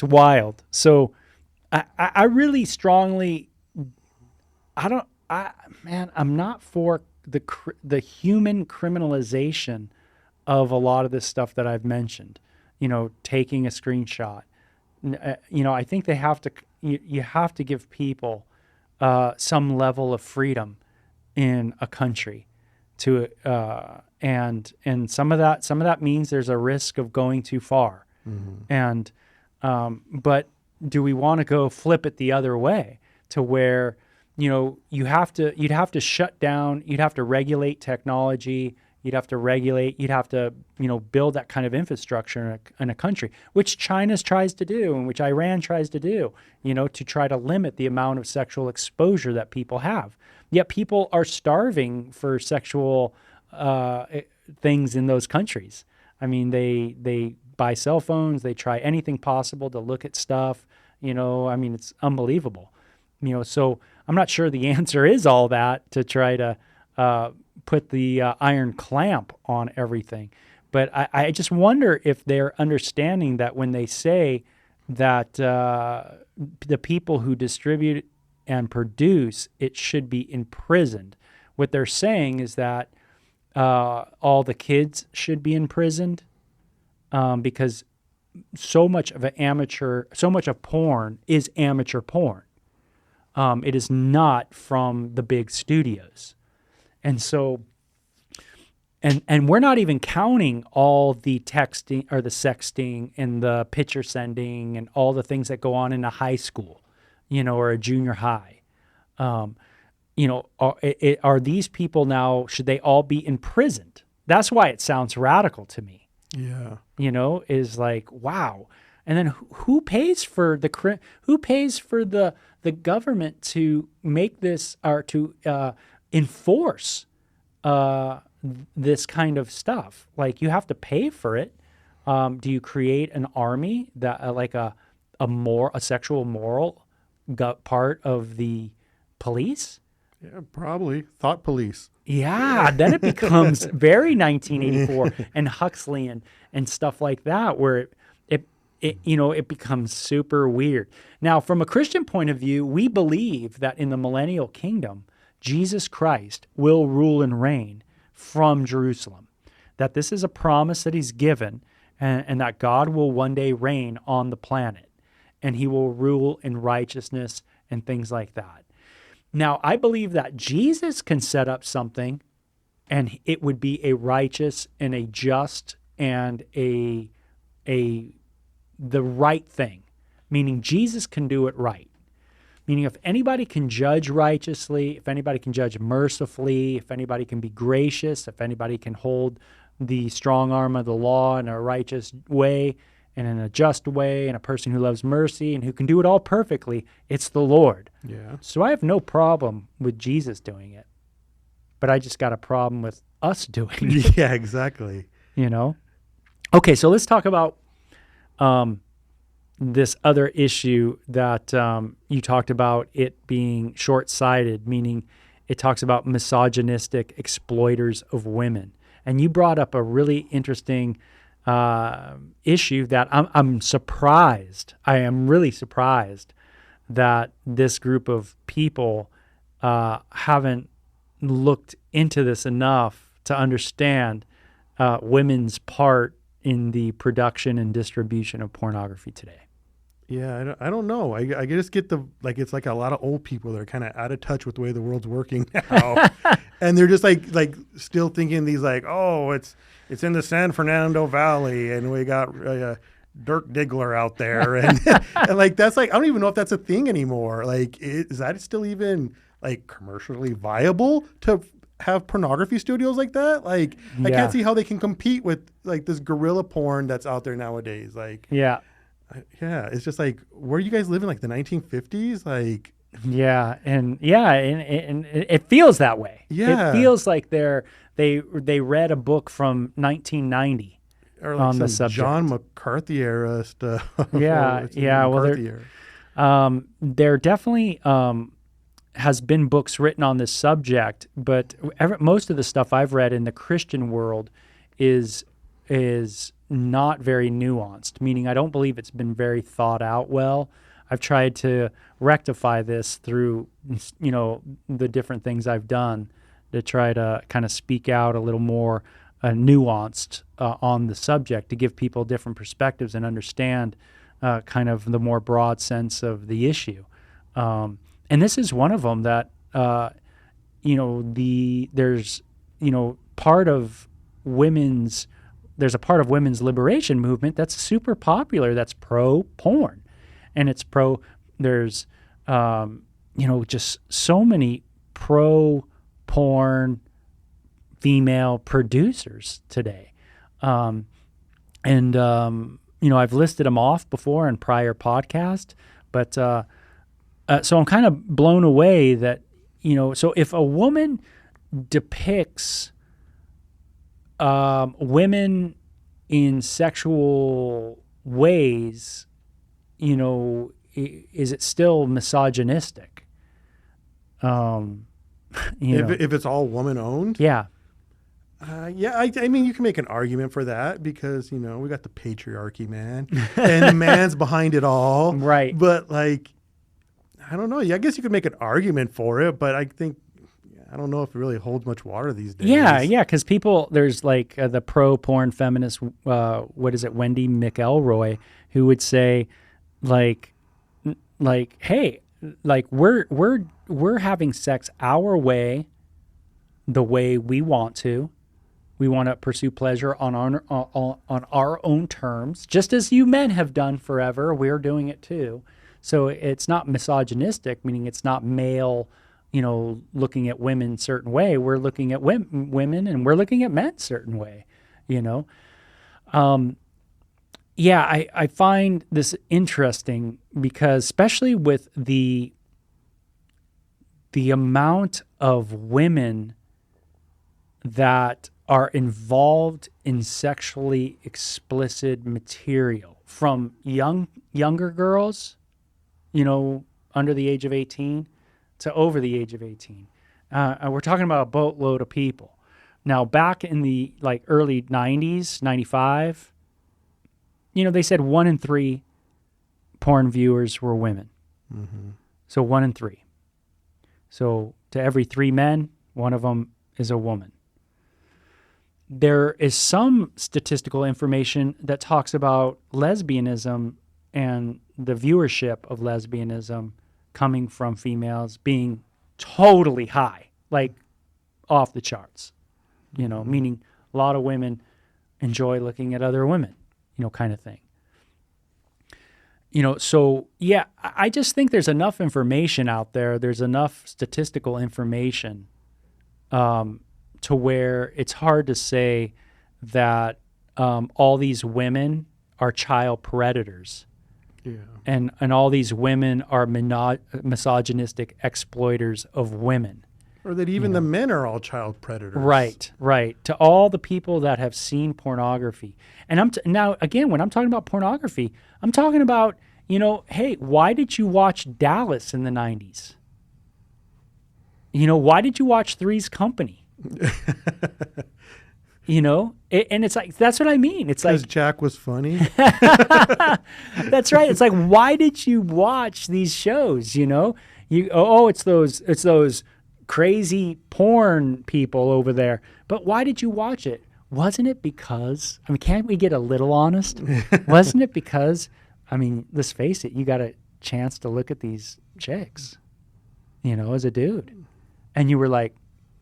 wild. So I really strongly, I'm not for the human criminalization of a lot of this stuff that I've mentioned, taking a screenshot. I think they have to, you have to give people some level of freedom in a country to, and some of that means there's a risk of going too far. Mm-hmm. And, but do we want to go flip it the other way to where, you'd have to shut down, you'd have to regulate technology, you'd have to, build that kind of infrastructure in a country, which China tries to do and which Iran tries to do, to try to limit the amount of sexual exposure that people have. Yet people are starving for sexual things in those countries. I mean, they buy cell phones, they try anything possible to look at stuff, it's unbelievable. So I'm not sure the answer is all that to try to put the iron clamp on everything. But I just wonder if they're understanding that when they say that the people who distribute and produce it should be imprisoned, what they're saying is that all the kids should be imprisoned because so much of porn is amateur porn. It is not from the big studios. And so, and we're not even counting all the texting or the sexting and the picture sending and all the things that go on in a high school, or a junior high. Are these people now, should they all be imprisoned? That's why it sounds radical to me. Yeah. Is like, wow. And then who pays for the government to make this or to enforce this kind of stuff? Like, you have to pay for it. Do you create an army that like a sexual moral part of the police? Yeah, probably thought police. Yeah, then it becomes very 1984 and Huxleyan and stuff like that, where it becomes super weird. Now, from a Christian point of view, we believe that in the millennial kingdom, Jesus Christ will rule and reign from Jerusalem, that this is a promise that he's given, and that God will one day reign on the planet, and he will rule in righteousness and things like that. Now, I believe that Jesus can set up something, and it would be a righteous and a just and the right thing, meaning Jesus can do it right. Meaning, if anybody can judge righteously, if anybody can judge mercifully, if anybody can be gracious, if anybody can hold the strong arm of the law in a righteous way and in a just way, and a person who loves mercy and who can do it all perfectly, it's the Lord. Yeah. So I have no problem with Jesus doing it, but I just got a problem with us doing it. Yeah, exactly. Okay, so let's talk about this other issue that you talked about, it being short-sighted, meaning it talks about misogynistic exploiters of women. And you brought up a really interesting issue that I'm surprised. I am really surprised that this group of people haven't looked into this enough to understand women's part in the production and distribution of pornography today. Yeah, I don't know. I just get it's like a lot of old people that are kind of out of touch with the way the world's working now, and they're just like still thinking these oh, it's in the San Fernando Valley, and we got Dirk Diggler out there, and and that's I don't even know if that's a thing anymore. Is that still even commercially viable to have pornography studios like that? I can't see how they can compete with this guerrilla porn that's out there nowadays. Yeah, it's just where are you guys living? The 1950s? And it feels that way. Yeah, it feels like they read a book from 1990 or on the some subject. John McCarthy era stuff. Yeah. Well, there definitely has been books written on this subject, but most of the stuff I've read in the Christian world is not very nuanced, meaning I don't believe it's been very thought out well. I've tried to rectify this through, the different things I've done to try to kind of speak out a little more nuanced on the subject to give people different perspectives and understand kind of the more broad sense of the issue. And this is one of them that, there's a part of women's liberation movement that's super popular, that's pro-porn. And it's there's, just so many pro-porn female producers today. I've listed them off before in prior podcast, but so I'm kind of blown away that, so if a woman depicts women in sexual ways, is it still misogynistic? If it's all woman owned? Yeah. I mean, you can make an argument for that because, we got the patriarchy, man, and the man's behind it all. Right. But I don't know. I guess you could make an argument for it, but I don't know if it really holds much water these days. Yeah, because there's the pro-porn feminist, Wendy McElroy, who would say, hey, we're having sex our way, the way we want to. We want to pursue pleasure on our own terms, just as you men have done forever. We're doing it too. So it's not misogynistic, meaning it's not male, looking at women a certain way. We're looking at women and we're looking at men a certain way, I find this interesting because especially with the amount of women that are involved in sexually explicit material, from younger girls, under the age of 18 to over the age of 18. We're talking about a boatload of people. Now, back in the early 90s, 95, they said 1 in 3 porn viewers were women. Mm-hmm. So 1 in 3. So to every 3 men, one of them is a woman. There is some statistical information that talks about lesbianism and the viewership of lesbianism coming from females being totally high, off the charts, meaning a lot of women enjoy looking at other women, kind of thing. So yeah, I just think there's enough information out there. There's enough statistical information to where it's hard to say that all these women are child predators. Yeah. And all these women are misogynistic exploiters of women. Or that even the men are all child predators. Right, right. To all the people that have seen pornography. And now, again, when I'm talking about pornography, I'm talking about, hey, why did you watch Dallas in the 90s? Why did you watch Three's Company? And it's like, that's what I mean. It's like, because Jack was funny. That's right. It's like, why did you watch these shows? It's those crazy porn people over there. But why did you watch it? Wasn't it because, can't we get a little honest? Wasn't it because, let's face it, you got a chance to look at these chicks, as a dude. And you were like,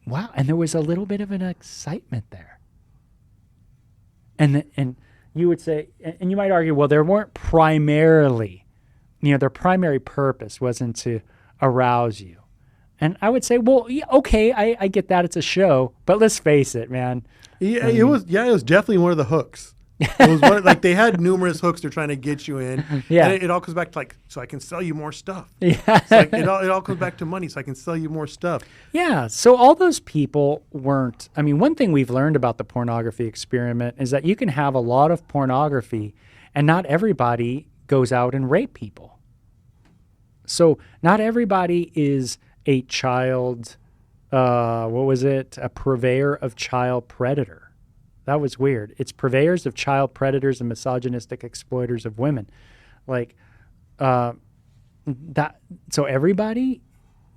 wow. And there was a little bit of an excitement there. And you would say, and you might argue, well, there weren't primarily, their primary purpose wasn't to arouse you. And I would say, well, yeah, okay, I get that, it's a show, but let's face it, man. Yeah, it was definitely one of the hooks. It was like they had numerous hooks they're trying to get you in. Yeah. And it all comes back to so I can sell you more stuff. Yeah. It all comes back to money, so I can sell you more stuff. Yeah. So all those people weren't, one thing we've learned about the pornography experiment is that you can have a lot of pornography and not everybody goes out and rape people. So not everybody is a child, a purveyor of child predator. That was weird. It's purveyors of child predators and misogynistic exploiters of women. So everybody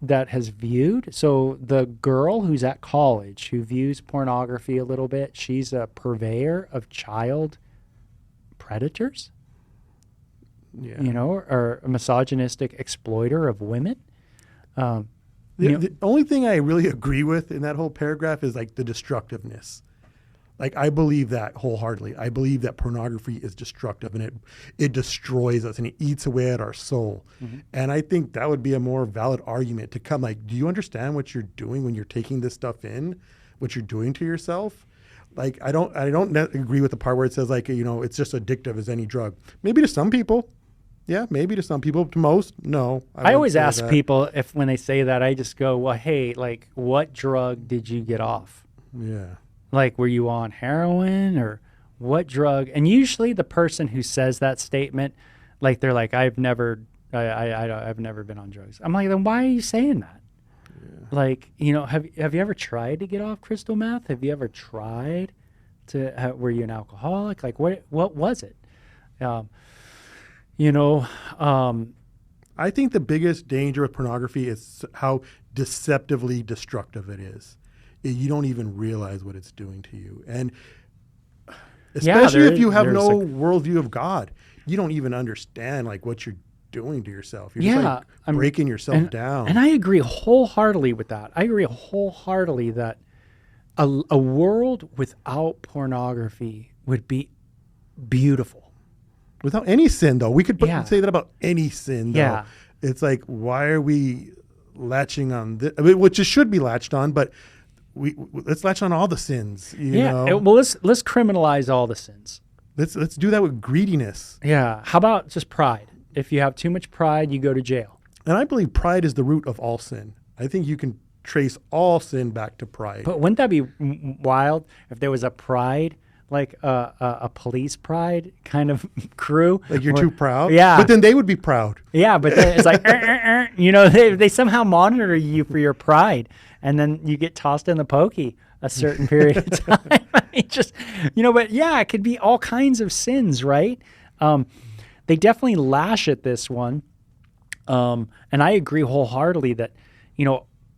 that has viewed, so the girl who's at college who views pornography a little bit, she's a purveyor of child predators, or a misogynistic exploiter of women. The only thing I really agree with in that whole paragraph is the destructiveness. I believe that wholeheartedly. I believe that pornography is destructive and it destroys us and it eats away at our soul. Mm-hmm. And I think that would be a more valid argument to come do you understand what you're doing when you're taking this stuff in, what you're doing to yourself? I don't agree with the part where it says it's just addictive as any drug. Maybe to some people. Yeah, maybe to some people. To most, no. I always ask people when they say that, I just go, well, hey, what drug did you get off? Yeah. Were you on heroin or what drug? And usually the person who says that statement, they're like, I've never been on drugs. I'm like, then why are you saying that? Yeah. Have you ever tried to get off crystal meth? Have you ever tried to, were you an alcoholic? What was it? I think the biggest danger with pornography is how deceptively destructive it is. You don't even realize what it's doing to you. And especially if you have no worldview of God, you don't even understand what you're doing to yourself. You're just breaking yourself down. And I agree wholeheartedly with that. I agree wholeheartedly that a world without pornography would be beautiful. Without any sin, though. We could say that about any sin, though. Yeah. It's why are we latching on this? Which it should be latched on, but let's latch on all the sins. You know? Well, let's criminalize all the sins. Let's do that with greediness. Yeah. How about just pride? If you have too much pride, you go to jail. And I believe pride is the root of all sin. I think you can trace all sin back to pride. But wouldn't that be wild if there was a pride, a police pride kind of crew? You're too proud? Yeah. But then they would be proud. Yeah, but then it's they somehow monitor you for your pride. And then you get tossed in the pokey a certain period of time. But yeah, it could be all kinds of sins, right? They definitely lash at this one. And I agree wholeheartedly that,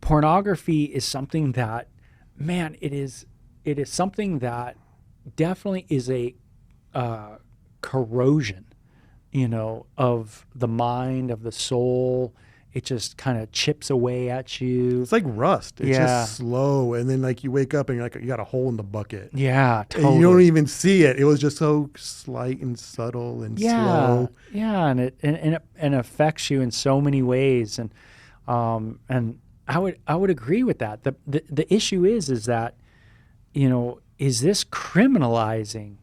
pornography is something that, man, it is something that definitely is a corrosion, of the mind, of the soul. It just kind of chips away at you. It's like rust. It's just slow. And then you wake up and you got a hole in the bucket. Yeah, totally. And you don't even see it. It was just so slight and subtle and slow. Yeah, and it affects you in so many ways. And I would agree with that. The issue is that, is this criminalizing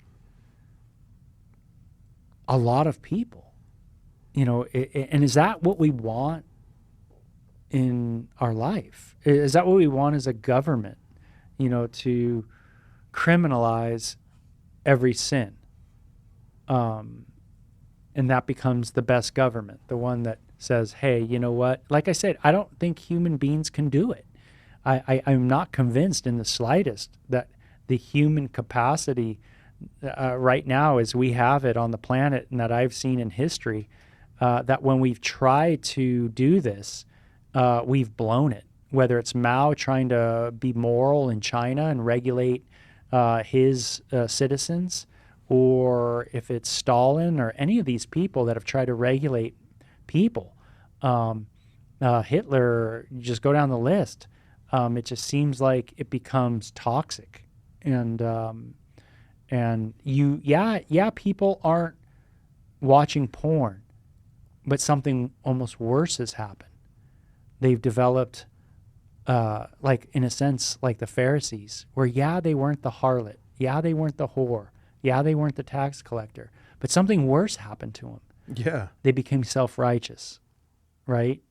a lot of people? And is that what we want? in our life? Is that what we want as a government? To criminalize every sin. And that becomes the best government, the one that says, hey, you know what? Like I said, I don't think human beings can do it. I'm not convinced in the slightest that the human capacity right now as we have it on the planet and that I've seen in history, that when we've tried to do this, we've blown it. Whether it's Mao trying to be moral in China and regulate his citizens, or if it's Stalin or any of these people that have tried to regulate people, Hitler, just go down the list. It just seems like it becomes toxic, and people aren't watching porn, but something almost worse has happened. They've developed, like in a sense, like the Pharisees, where they weren't the harlot, they weren't the whore, they weren't the tax collector, but something worse happened to them. Yeah, they became self-righteous, right?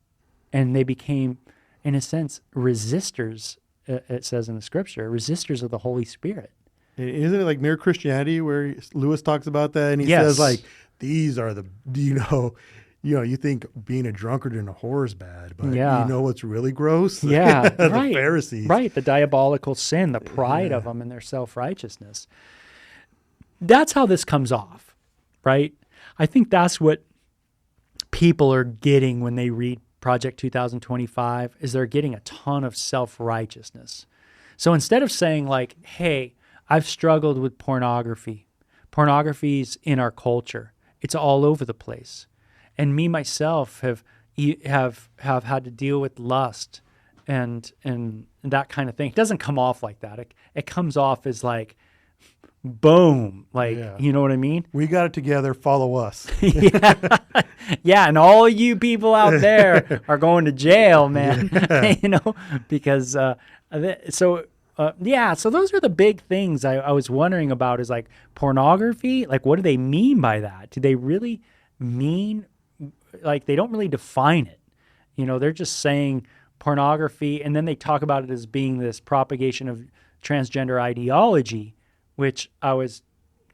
And they became, in a sense, resistors. It says in the scripture, resistors of the Holy Spirit. Isn't it like Mere Christianity where Lewis talks about that, and he says like, these are the, you think being a drunkard and a whore is bad, but you know what's really gross? Yeah, the right. Pharisees. Right, the diabolical sin, the pride of them and their self-righteousness. That's how this comes off, right? I think that's what people are getting when they read Project 2025, is they're getting a ton of self-righteousness. So instead of saying like, hey, I've struggled with pornography. Pornography's in our culture. It's all over the place. And me, myself, have had to deal with lust and that kind of thing. It doesn't come off like that. It comes off as like, boom, like, you know what I mean? We got it together, follow us. Yeah, and all you people out there are going to jail, man. Because so those are the big things I was wondering about, is like pornography, like what do they mean by that? Do they really mean, like they don't really define it. They're just saying pornography, and then they talk about it as being this propagation of transgender ideology, which I was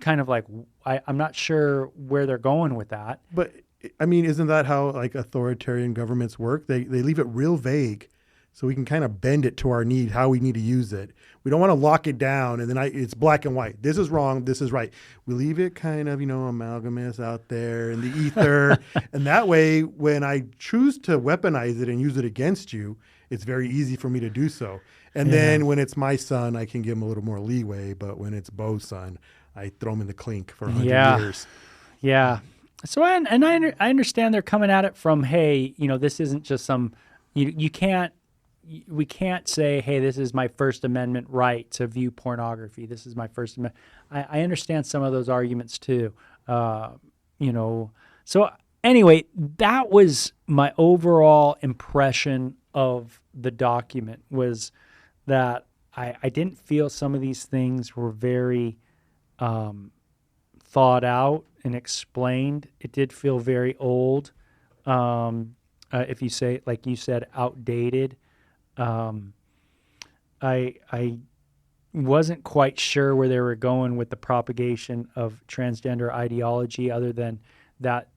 kind of like, I'm not sure where they're going with that. But I mean, isn't that how like authoritarian governments work? They leave it real vague, so we can kind of bend it to our need, how we need to use it. We don't want to lock it down and then it's black and white. This is wrong, this is right. We leave it kind of, amalgamous out there in the ether. And that way, when I choose to weaponize it and use it against you, it's very easy for me to do so. And then when it's my son, I can give him a little more leeway. But when it's Bo's son, I throw him in the clink for 100 years. Yeah. So I understand they're coming at it from, hey, this isn't just some, we can't say, hey, this is my First Amendment right to view pornography. This is my First Amendment. I understand some of those arguments too. So anyway, that was my overall impression of the document, was that I didn't feel some of these things were very thought out and explained. It did feel very old. If you say, like you said, outdated. I wasn't quite sure where they were going with the propagation of transgender ideology, other than that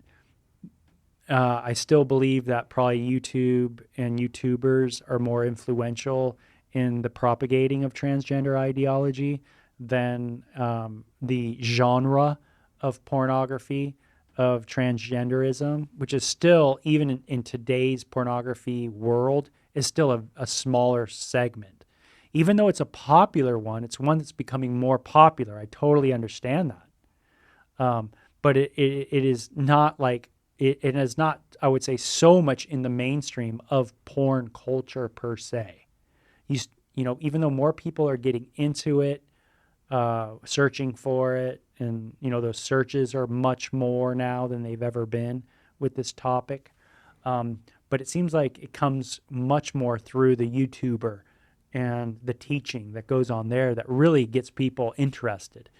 I still believe that probably YouTube and YouTubers are more influential in the propagating of transgender ideology than the genre of pornography, of transgenderism, which is still, even in today's pornography world, is still a smaller segment. Even though it's a popular one, it's one that's becoming more popular. I totally understand that. But it is not like, it is not, I would say, so much in the mainstream of porn culture per se. Even though more people are getting into it, searching for it, and those searches are much more now than they've ever been with this topic. But it seems like it comes much more through the YouTuber and the teaching that goes on there that really gets people interested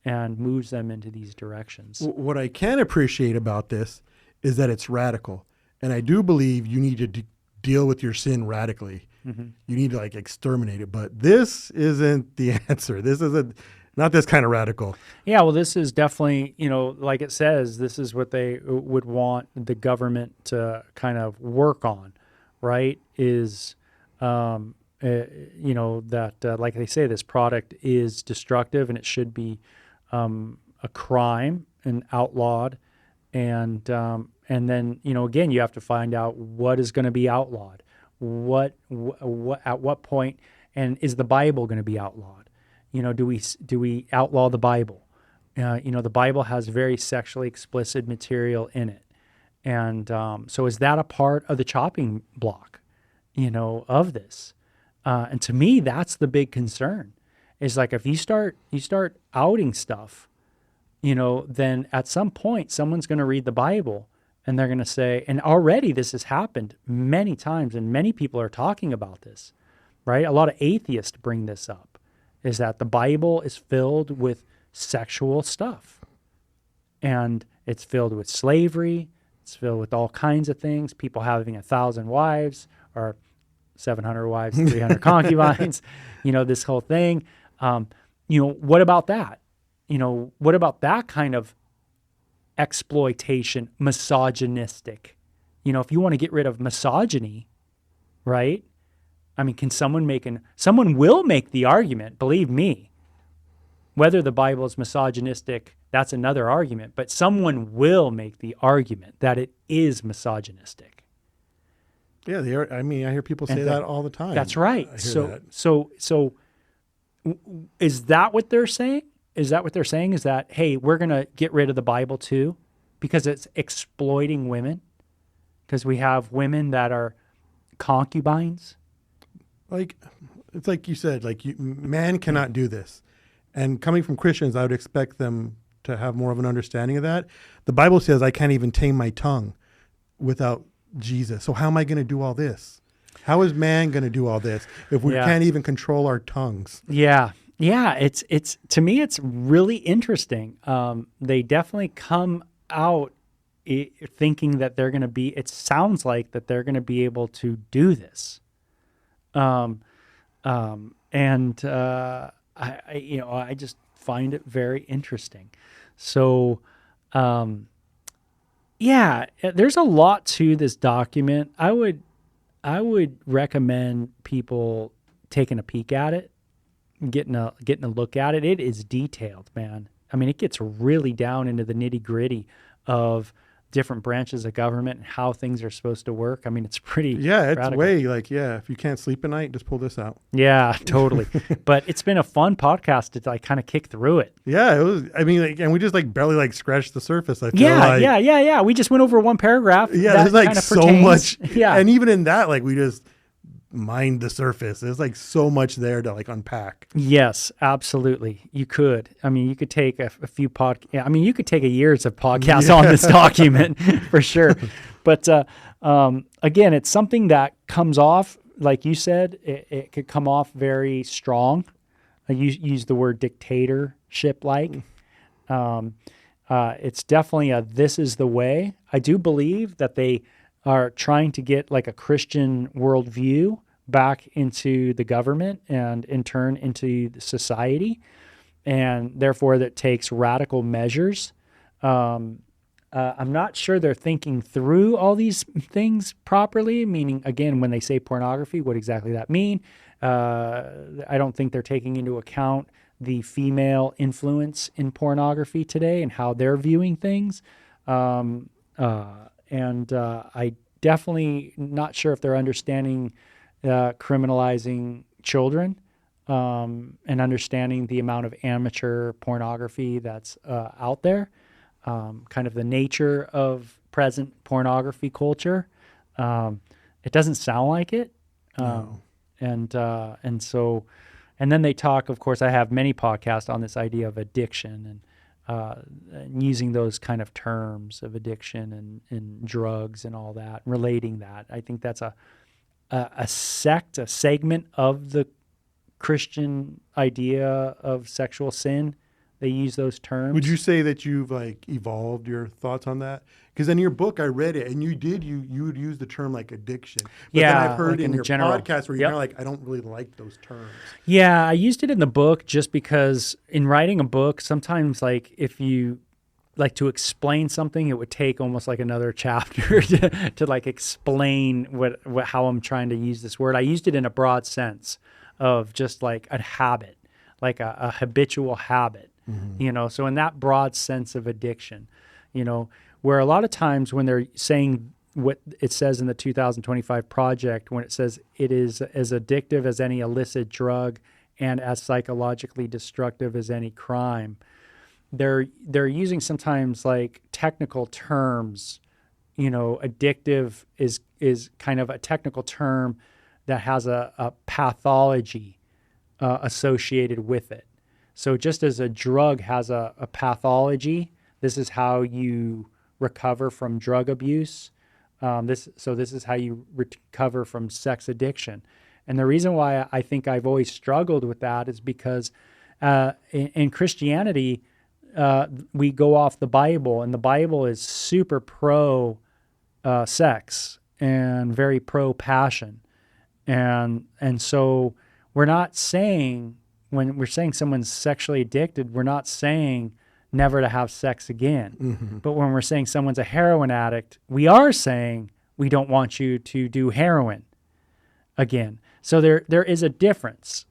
and moves them into these directions. What I can appreciate about this is that it's radical. And I do believe you need to deal with your sin radically. Mm-hmm. You need to like exterminate it. But this isn't the answer. This isn't not this kind of radical. Yeah, well, this is definitely, like it says, this is what they would want the government to kind of work on, right? Is, that, like they say, this product is destructive and it should be a crime and outlawed. And then, again, you have to find out what is going to be outlawed. What at what point, and is the Bible going to be outlawed? Do we outlaw the Bible? The Bible has very sexually explicit material in it, and so is that a part of the chopping block, of this? And to me, that's the big concern. Is like if you start outing stuff, then at some point someone's going to read the Bible and they're going to say, and already this has happened many times, and many people are talking about this, right? A lot of atheists bring this up. Is that the Bible is filled with sexual stuff. And it's filled with slavery. It's filled with all kinds of things. People having 1,000 wives or 700 wives, 300 concubines, this whole thing. What about that? What about that kind of exploitation, misogynistic? If you want to get rid of misogyny, right? I mean, can someone someone will make the argument, believe me, whether the Bible is misogynistic, that's another argument, but someone will make the argument that it is misogynistic. Yeah, they are. I mean, I hear people say that all the time. That's right. So is that what they're saying? Is that what they're saying? Is that, hey, we're going to get rid of the Bible too because it's exploiting women? Because we have women that are concubines? Like, it's like you said, man cannot do this. And coming from Christians, I would expect them to have more of an understanding of that. The Bible says I can't even tame my tongue without Jesus. So how am I going to do all this? How is man going to do all this if we can't even control our tongues? Yeah. Yeah. It's to me, it's really interesting. They definitely come out thinking that they're going to be, it sounds like that they're going to be able to do this. I just find it very interesting. So, there's a lot to this document. I would recommend people taking a peek at it, getting a look at it. It is detailed, man. I mean, it gets really down into the nitty-gritty of different branches of government and how things are supposed to work. I mean, it's pretty radical. If you can't sleep at night, just pull this out. Yeah, totally. But it's been a fun podcast to kind of kick through it. Yeah, it was. I mean, and we just barely scratched the surface. I feel Yeah. We just went over one paragraph. Yeah, there's so much. Yeah, and even in that, we just mined the surface. There's so much there to unpack. Yes, absolutely. You could. I mean, you could take a few you could take a years of podcasts on this document for sure. But again, it's something that comes off, like you said, it could come off very strong. You use the word dictatorship-like. It's definitely this is the way. I do believe that they are trying to get a Christian worldview back into the government and in turn into the society, and therefore that takes radical measures. I'm not sure they're thinking through all these things properly, meaning, again, when they say pornography, what exactly that mean. I don't think they're taking into account the female influence in pornography today and how they're viewing things. I definitely not sure if they're understanding criminalizing children and understanding the amount of amateur pornography that's out there, kind of the nature of present pornography culture. It doesn't sound like it. No. And then they talk, of course, I have many podcasts on this idea of addiction and using those kind of terms of addiction and drugs and all that, relating that. I think that's a segment of the Christian idea of sexual sin they use those terms. Would you say that you've like evolved your thoughts on that? Because in your book, I read it, and you would use the term like addiction. But then I've heard in your podcast where you're kind of like, I don't really like those terms. Yeah, I used it in the book just because in writing a book, sometimes like if you like to explain something, it would take almost like another chapter to like explain how I'm trying to use this word. I used it in a broad sense of just like a habit, like a habitual habit, so in that broad sense of addiction, where a lot of times when they're saying what it says in the 2025 project, when it says it is as addictive as any illicit drug and as psychologically destructive as any crime, they're using sometimes like technical terms. Addictive is kind of a technical term that has a pathology associated with it. So just as a drug has a pathology, this is how you recover from drug abuse. This is how you recover from sex addiction. And the reason why I think I've always struggled with that is because in Christianity, we go off the Bible, and the Bible is super pro sex and very pro passion. And so we're not saying, when we're saying someone's sexually addicted, we're not saying never to have sex again. Mm-hmm. But when we're saying someone's a heroin addict, we are saying we don't want you to do heroin again. So there is a difference,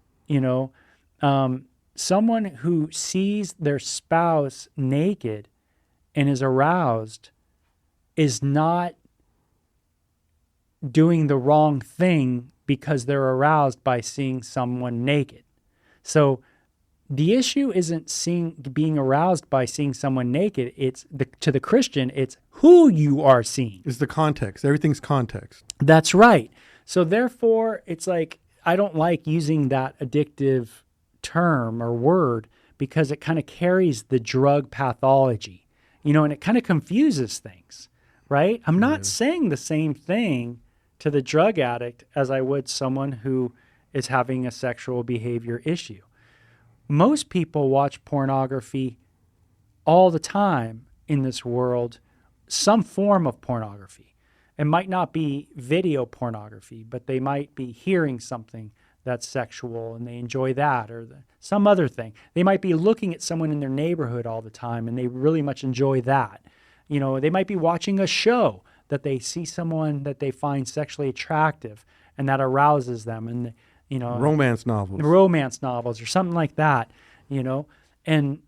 someone who sees their spouse naked and is aroused is not doing the wrong thing because they're aroused by seeing someone naked. So the issue isn't being aroused by seeing someone naked. It's to the Christian, it's who you are seeing. It's the context. Everything's context. That's right. So therefore, it's like, I don't like using that addictive term or word because it kind of carries the drug pathology, and it kind of confuses things, right? I'm not saying the same thing to the drug addict as I would someone who is having a sexual behavior issue. Most people watch pornography all the time in this world, some form of pornography. It might not be video pornography, but they might be hearing something that's sexual and they enjoy that, or some other thing. They might be looking at someone in their neighborhood all the time and they really much enjoy that. They might be watching a show that they see someone that they find sexually attractive and that arouses them, and romance novels or something like that, and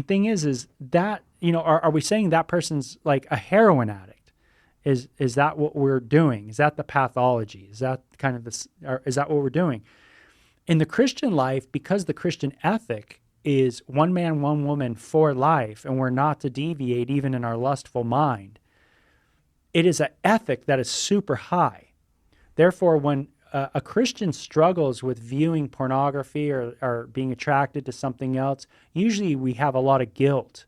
thing is that, are we saying that person's like a heroin addict? Is that what we're doing? Is that the pathology? Is that kind of is that what we're doing? In the Christian life, because the Christian ethic is one man, one woman for life, and we're not to deviate even in our lustful mind, it is an ethic that is super high. Therefore, when a Christian struggles with viewing pornography or being attracted to something else, usually we have a lot of guilt.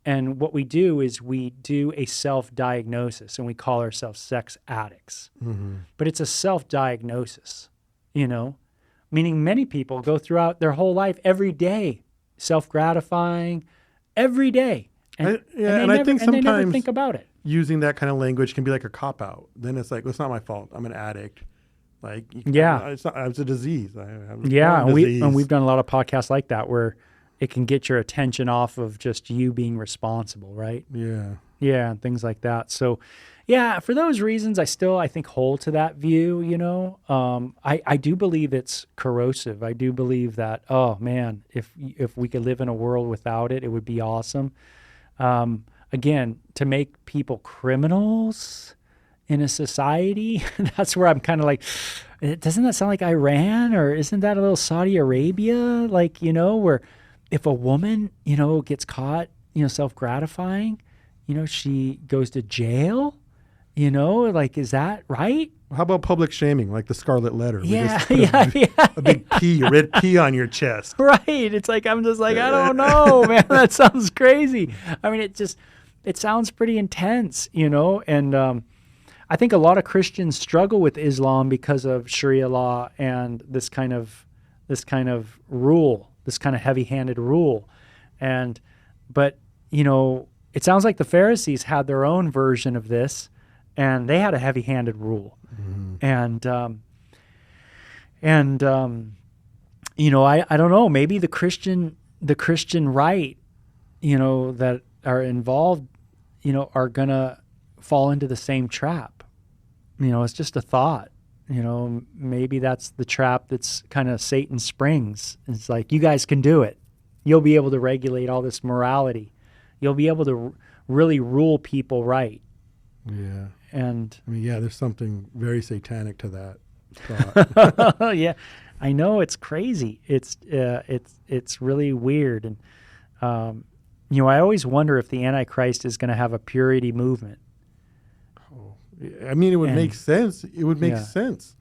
And what we do is we do a self-diagnosis, and we call ourselves sex addicts. Mm-hmm. But it's a self-diagnosis, meaning many people go throughout their whole life every day, self-gratifying, every day. And I think sometimes they never think about it. Using that kind of language can be like a cop-out. Then it's like, well, it's not my fault. I'm an addict. Like, it's a disease. We've done a lot of podcasts like that where it can get your attention off of just you being responsible, right? Yeah, and things like that. So, yeah, for those reasons, I think hold to that view. I do believe it's corrosive. I do believe that, oh man, if we could live in a world without it, it would be awesome. Again, to make people criminals in a society, that's where I'm kind of like, doesn't that sound like Iran, or isn't that a little Saudi Arabia? Like, where if a woman, gets caught, self-gratifying, she goes to jail, like, is that right? How about public shaming, like the Scarlet Letter? Yeah, a big P, a red P on your chest. Right. It's like, I'm just like, I don't know, man, that sounds crazy. I mean, it sounds pretty intense, and I think a lot of Christians struggle with Islam because of Sharia law and this kind of rule this kind of heavy-handed rule. But it sounds like the Pharisees had their own version of this, and they had a heavy-handed rule. Mm-hmm. I don't know, maybe the Christian right, that are involved, are gonna fall into the same trap. It's just a thought. Maybe that's the trap that's kind of Satan springs. It's like, you guys can do it. You'll be able to regulate all this morality. You'll be able to really rule people right. Yeah. And there's something very satanic to that thought. Yeah, I know, it's crazy. It's really weird. And, I always wonder if the Antichrist is going to have a purity movement. It would make sense. It would make sense.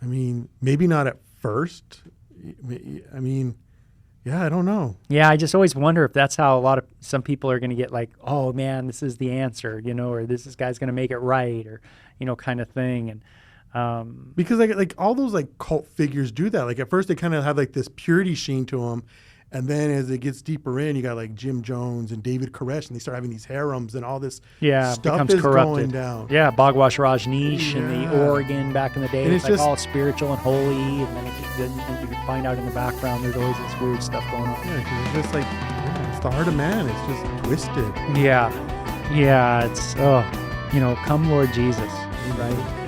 Maybe not at first. I don't know. Yeah, I just always wonder if that's how some people are going to get like, oh man, this is the answer, or this guy's going to make it right, or, kind of thing. And because like all those like cult figures do that. Like at first they kind of have like this purity sheen to them. And then as it gets deeper in, you got like Jim Jones and David Koresh, and they start having these harems and all this stuff is corrupted. Going down. Yeah, Bhagwash Rajneesh and the Oregon back in the day. And it's like all spiritual and holy, and then you can find out in the background there's always this weird stuff going on. Yeah, because it's just like, it's the heart of man. It's just twisted. Yeah, it's, come Lord Jesus, right?